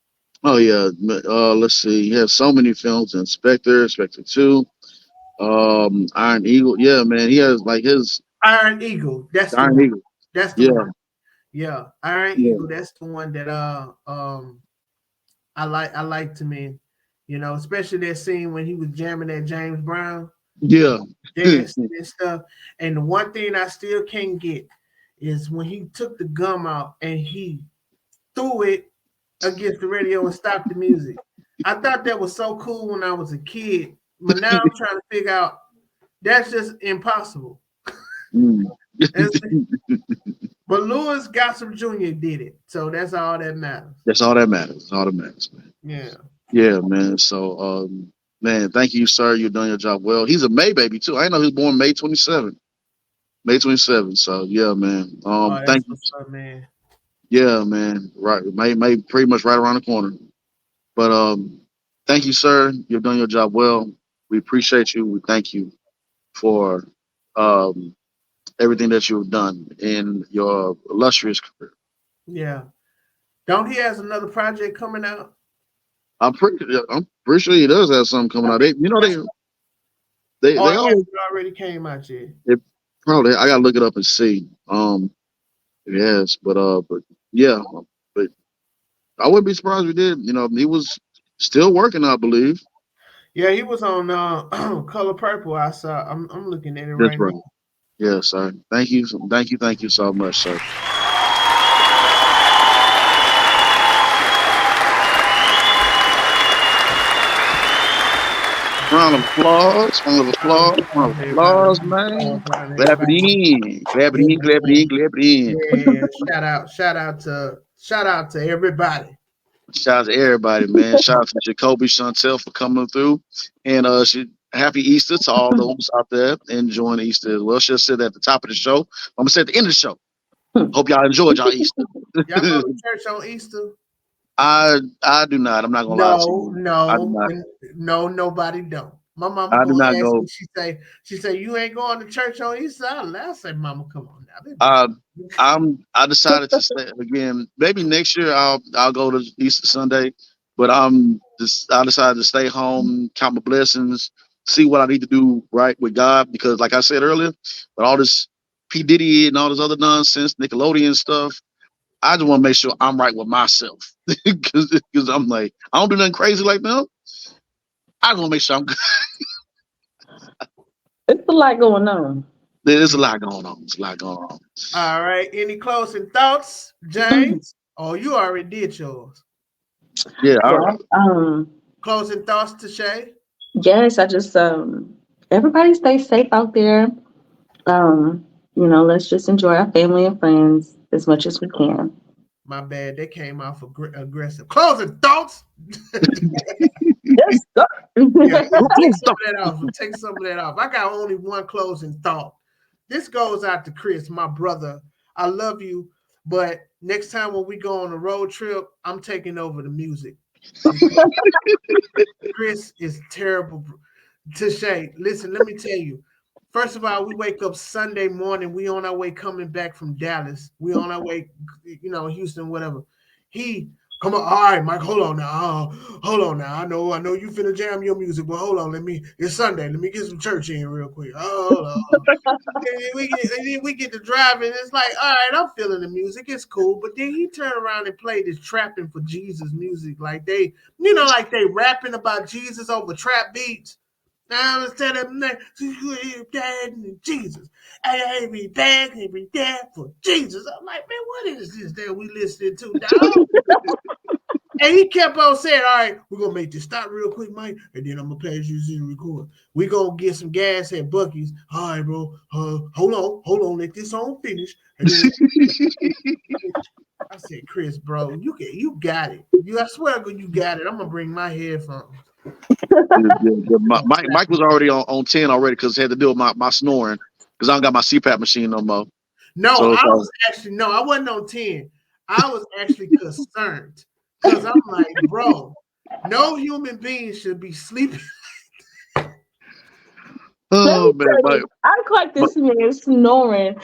Oh yeah. Let's see. He has so many films. Inspector 2, Iron Eagle. Yeah, man. He has like his Iron Eagle. That's the Iron one. Eagle. That's the Yeah, one. Yeah, Iron yeah, Eagle. That's the one that I like to me. You know, especially that scene when he was jamming at James Brown, yeah. dancing and stuff. And the one thing I still can't get is when he took the gum out and he threw it against the radio and stopped the music. I thought that was so cool when I was a kid, but now I'm trying to figure out that's just impossible. Mm. But Lewis Gossip Jr. did it, so that's all that matters. That's all that matters. That's all that matters, man. Yeah, Yeah, man. So, man, thank you, sir. You're doing your job well. He's a May baby too. I didn't know he was born May 27. May 27. So, yeah, man. oh, that's Thank you. what's up, man. Yeah, man. Right, May pretty much right around the corner. But thank you, sir. You're doing your job well. We appreciate you. We thank you for um everything that you've done in your illustrious career. Yeah, don't he has another project coming out? I'm pretty sure he does have something coming I out. think They oh, it always hasn't already came out yet. it probably I gotta look it up and see. Yes, but yeah, but I wouldn't be surprised if we did. He was still working, I believe. Yeah, he was on Color Purple. I saw. I'm looking at it That's right right. now. Yes, sir. Thank you so much, sir. Round of applause, round of applause, round of Everybody, applause, man. Clap it everybody. in, clap it Yeah, in, clap it in, clap it in. yeah. Shout out to everybody. Shout out to everybody, man. Shout out to Jacoby Shentell for coming through. And happy Easter to all those out there enjoying Easter as well. She'll sit at the top of the show. I'm gonna say at the end of the show. Hope y'all enjoyed y'all Easter. Y'all go to church on Easter? I do not. I'm not gonna lie to No, you. I do no, not. no. Nobody don't. My mama I do gonna not ask go. me. She say you ain't going to church on Easter. I say, Mama, come on now. Uh, I decided to stay again. Maybe next year I'll go to Easter Sunday, but I decided to stay home, count my blessings, see what I need to do right with God because, like I said earlier, with all this P Diddy and all this other nonsense, Nickelodeon stuff, I just want to make sure I'm right with myself because I'm like I don't do nothing crazy like them. I just want to make sure I'm good. It's a lot going on. There's a lot going on. There's a lot going on. All right. Any closing thoughts, James? Oh, you already did yours. Yeah, all Yeah. right. Closing thoughts to Shay? Yes, I just everybody stay safe out there. Let's just enjoy our family and friends as much as we can. My bad. They came off aggressive. Closing thoughts? Yes, sir. Yeah, Who take closed some up? of that off. Take some of that off. I got only one closing thought. This goes out to Chris, my brother. I love you, but next time when we go on a road trip, I'm taking over the music. Chris is terrible. Shay, listen, let me tell you. First of all, we wake up Sunday morning. We on our way coming back from Dallas. We on our way, Houston, whatever. He come on. All right, Mike. Hold on now. Hold on now. I know you finna jam your music, but hold on. It's Sunday. Let me get some church in real quick. Hold on. And then we get to driving. It's like, all right, I'm feeling the music. It's cool. But then he turned around and played this trapping for Jesus music. Like like they rapping about Jesus over trap beats. Now instead of dad and Jesus, I be back and be there for Jesus. I'm like, man, what is this that we listening to, dog? And he kept on saying, all right, we're gonna make this stop real quick, Mike, and then I'm gonna pass you to record. We gonna get some gas at Bucky's. All right, bro. Hold on, let this song finish. And then I said, Chris, bro, you got it. I swear you got it. I'm gonna bring my headphones. Yeah. Mike was already on 10 already because he had to deal with my snoring because I don't got my CPAP machine no more. No, So it's I like, was actually no, I wasn't on 10. I was actually concerned because I'm like, bro, no human being should be sleeping. Let me oh man, tell you, I caught this man snoring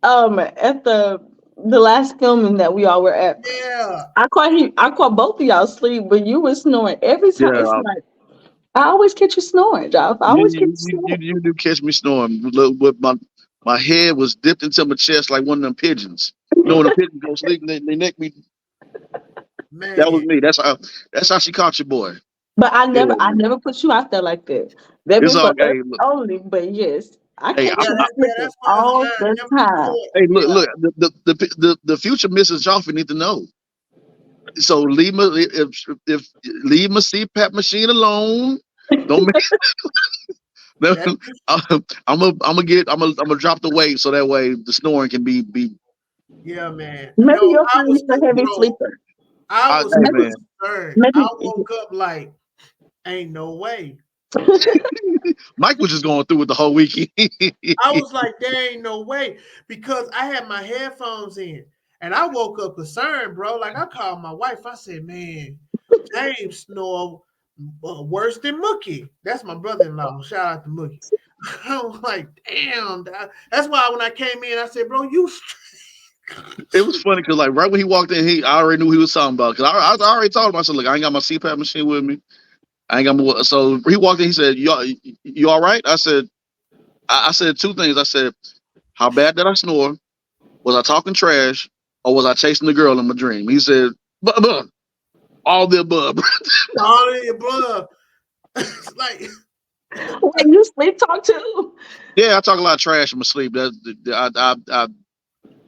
at the last filming that we all were at. Yeah, I caught both of y'all asleep, but you were snoring every time. It's yeah. like I always catch you snoring, Joff. I always catch you snoring. You do catch me snoring. With my head was dipped into my chest like one of them pigeons. You know when the pigeons go sleep and they neck me. That was man. me. That's how she caught your boy. But Yeah, I never put you out there like that. That it's been all. for us Hey, look. only. But yes, I Hey, catch you slipping That's why his all mind the never time. record. hey, Yeah, look. The future Mrs. Joffrey need to know. So leave my CPAP machine alone. Don't make. that's I'm gonna drop the weight so that way the snoring can be. yeah, man. Maybe No, you'll I find was he's a heavy bro. sleeper. I was Hey Maybe man, concerned. I maybe woke up like, ain't no way. Mike was just going through it the whole weekend. I was like, there ain't no way because I had my headphones in and I woke up concerned, bro. Like I called my wife. I said, man, James snore worse than Mookie. That's my brother-in-law. Shout out to Mookie. I was like, damn. That's why when I came in, I said, bro, you. It was funny because like right when he walked in, I already knew he was talking about because I already told him. I said, look, I ain't got my CPAP machine with me. I ain't got my. So he walked in. He said, you all right? I said two things. I said, how bad did I snore? Was I talking trash or was I chasing the girl in my dream? He said, all the above. All in your blood. It's like, when you sleep talk too. Yeah, I talk a lot of trash in my sleep.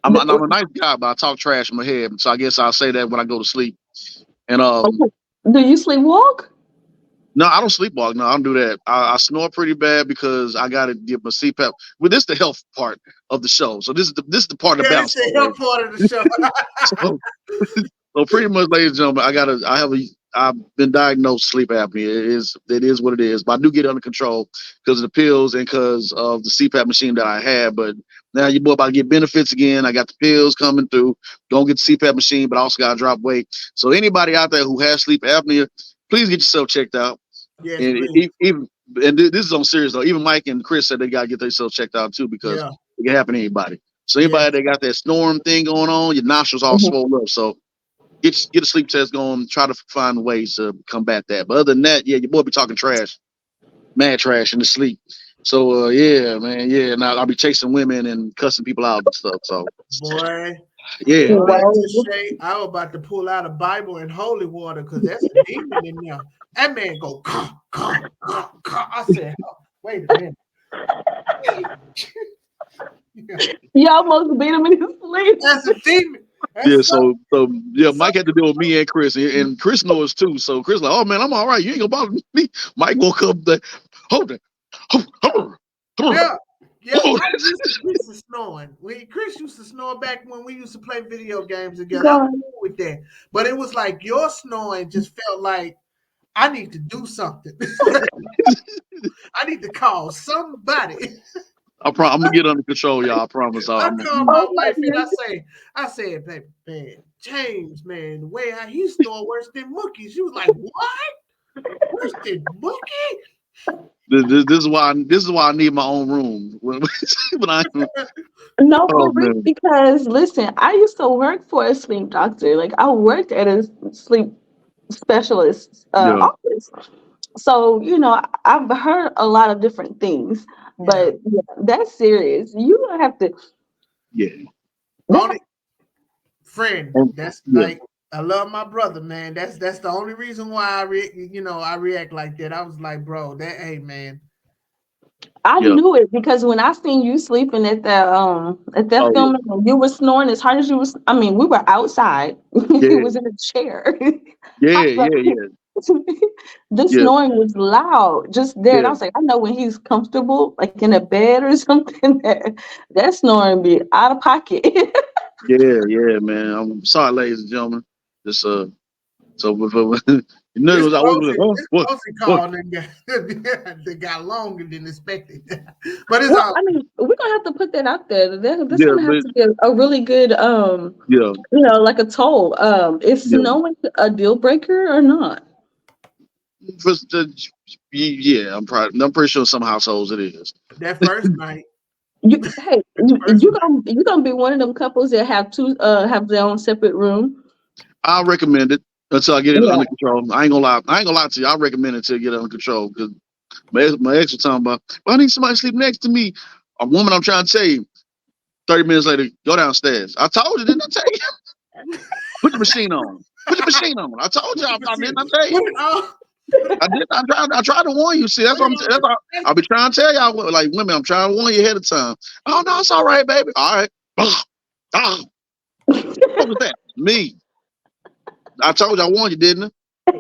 I'm a nice guy, but I talk trash in my head. So I guess I'll say that when I go to sleep. And Okay. Do you sleepwalk? no, I don't sleepwalk. No, I don't do that. I snore pretty bad because I got to get my CPAP. Well, this is the health part of the show. So this is the part of the yeah, bounce. this is your part of the show. So, so pretty much, ladies and gentlemen, I've been diagnosed with sleep apnea. It is what it is. But I do get it under control because of the pills and because of the CPAP machine that I had. But now your boy about to get benefits again. I got the pills coming through. Don't get the CPAP machine, but I also got to drop weight. So anybody out there who has sleep apnea, please get yourself checked out. Yes, And please. even this is on serious though. Even Mike and Chris said they got to get themselves checked out too because Yeah. it can happen to anybody. So Yes. anybody that got that snoring thing going on, your nostrils all Mhm. swollen up. So get a sleep test going. Try to find ways to combat that. But other than that, yeah, your boy be talking trash, mad trash in the sleep. So yeah, man, yeah. Now I'll be chasing women and cussing people out and stuff. So Boy. Yeah, Boy, man. Whoa. I was about to pull out a Bible and holy water because that's a demon in there. That man go, caw, caw, caw, caw. I said, oh, wait a minute. Yeah, You almost beat him in his sleep. that's a demon. Yeah, That's yeah, so Mike had to deal with me and Chris, and Chris knows too. So Chris like, oh man, I'm all right. You ain't gonna bother me. Mike woke up the hold it. yeah. Yeah, we used to snoring. Chris used to snore back when we used to play video games together. I'm God. cool with that. But it was like your snoring just felt like I need to do something. I need to call somebody. I'm gonna get under control, y'all. I promise. I called my Oh my wife and goodness. I said, baby, man, James, man, the way he snore worse than Mookie. She was like, what? Worse than Mookie? This is why I need my own room. When I No, oh for real. man, Because listen, I used to work for a sleep doctor. Like I worked at a sleep specialist yeah, office. So, I've heard a lot of different things, Yeah. but yeah, that's serious. You have to yeah, that Only friend. um, That's yeah, like I love my brother, man. That's the only reason why I react like that. I was like, bro, that hey man. I yeah. knew it because when I seen you sleeping at that Oh film yeah, and you were snoring as hard as you was. I mean, we were outside. He yeah, was in a chair. yeah, I was yeah, like, yeah, the yeah, snoring was loud just there. And I yeah, was like, I know when he's comfortable, like in a bed or something, that snoring be out of pocket. yeah, yeah, man. I'm sorry, ladies and gentlemen. Just so you know, it This was always like, closing, oh, this what, closing what? call then they got longer than expected. But it's Well, all I mean, we're gonna have to put that out there. That's Yeah, gonna have but to be a really good, yeah, like a toll. Is yeah. snowing a deal breaker or not? First, yeah, I'm pretty sure some households it is. that first night. Hey, That first night. you gonna be one of them couples that have their own separate room. I recommend it until I get it Yeah, under control. I ain't gonna lie. I ain't gonna lie to you. I recommend it until I get it under control because my ex was talking about, well, I need somebody to sleep next to me. A woman, I'm trying to tell you. 30 minutes later, go downstairs. I told you, didn't I tell you? Put your machine on. Put your machine on. I told you. Didn't I tell Put you? it on. I did. I tried to warn you. See, that's Put what it I'm. on That's what I'll be trying to tell y'all. Like women, I'm trying to warn you ahead of time. Oh no, it's all right, baby. All right. Ah, what was that? Me. I told you. I warned you, didn't I?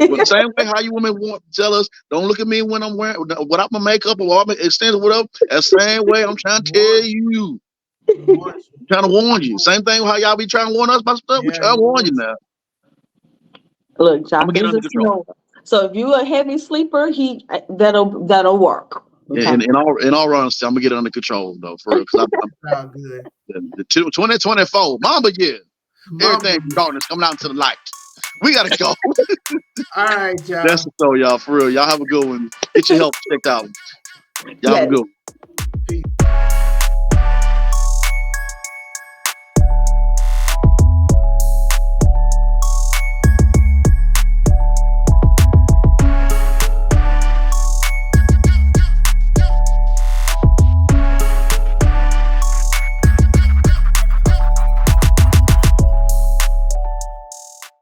Well, the same way how you women want to tell us, don't look at me when I'm wearing without my makeup or my extended whatever. That same way I'm trying to tell Warren. you. Warren. I'm trying to warn you. Same thing how y'all be trying to warn us about stuff. We Yeah, trying to warn Warren. you now. Look, I'm gonna Jock get is a under control. snorer. So if you a heavy sleeper, that'll work. Yeah, Okay. in all honesty, I'm gonna get it under control though, for real. Because I'm All good. the 2024 Mamba year. Mamba. Everything from darkness coming out into the light. We gotta go. All right, That's y'all. the show, y'all. For real. Y'all have a good one. Get your health checked out. Y'all have a Yes. good one.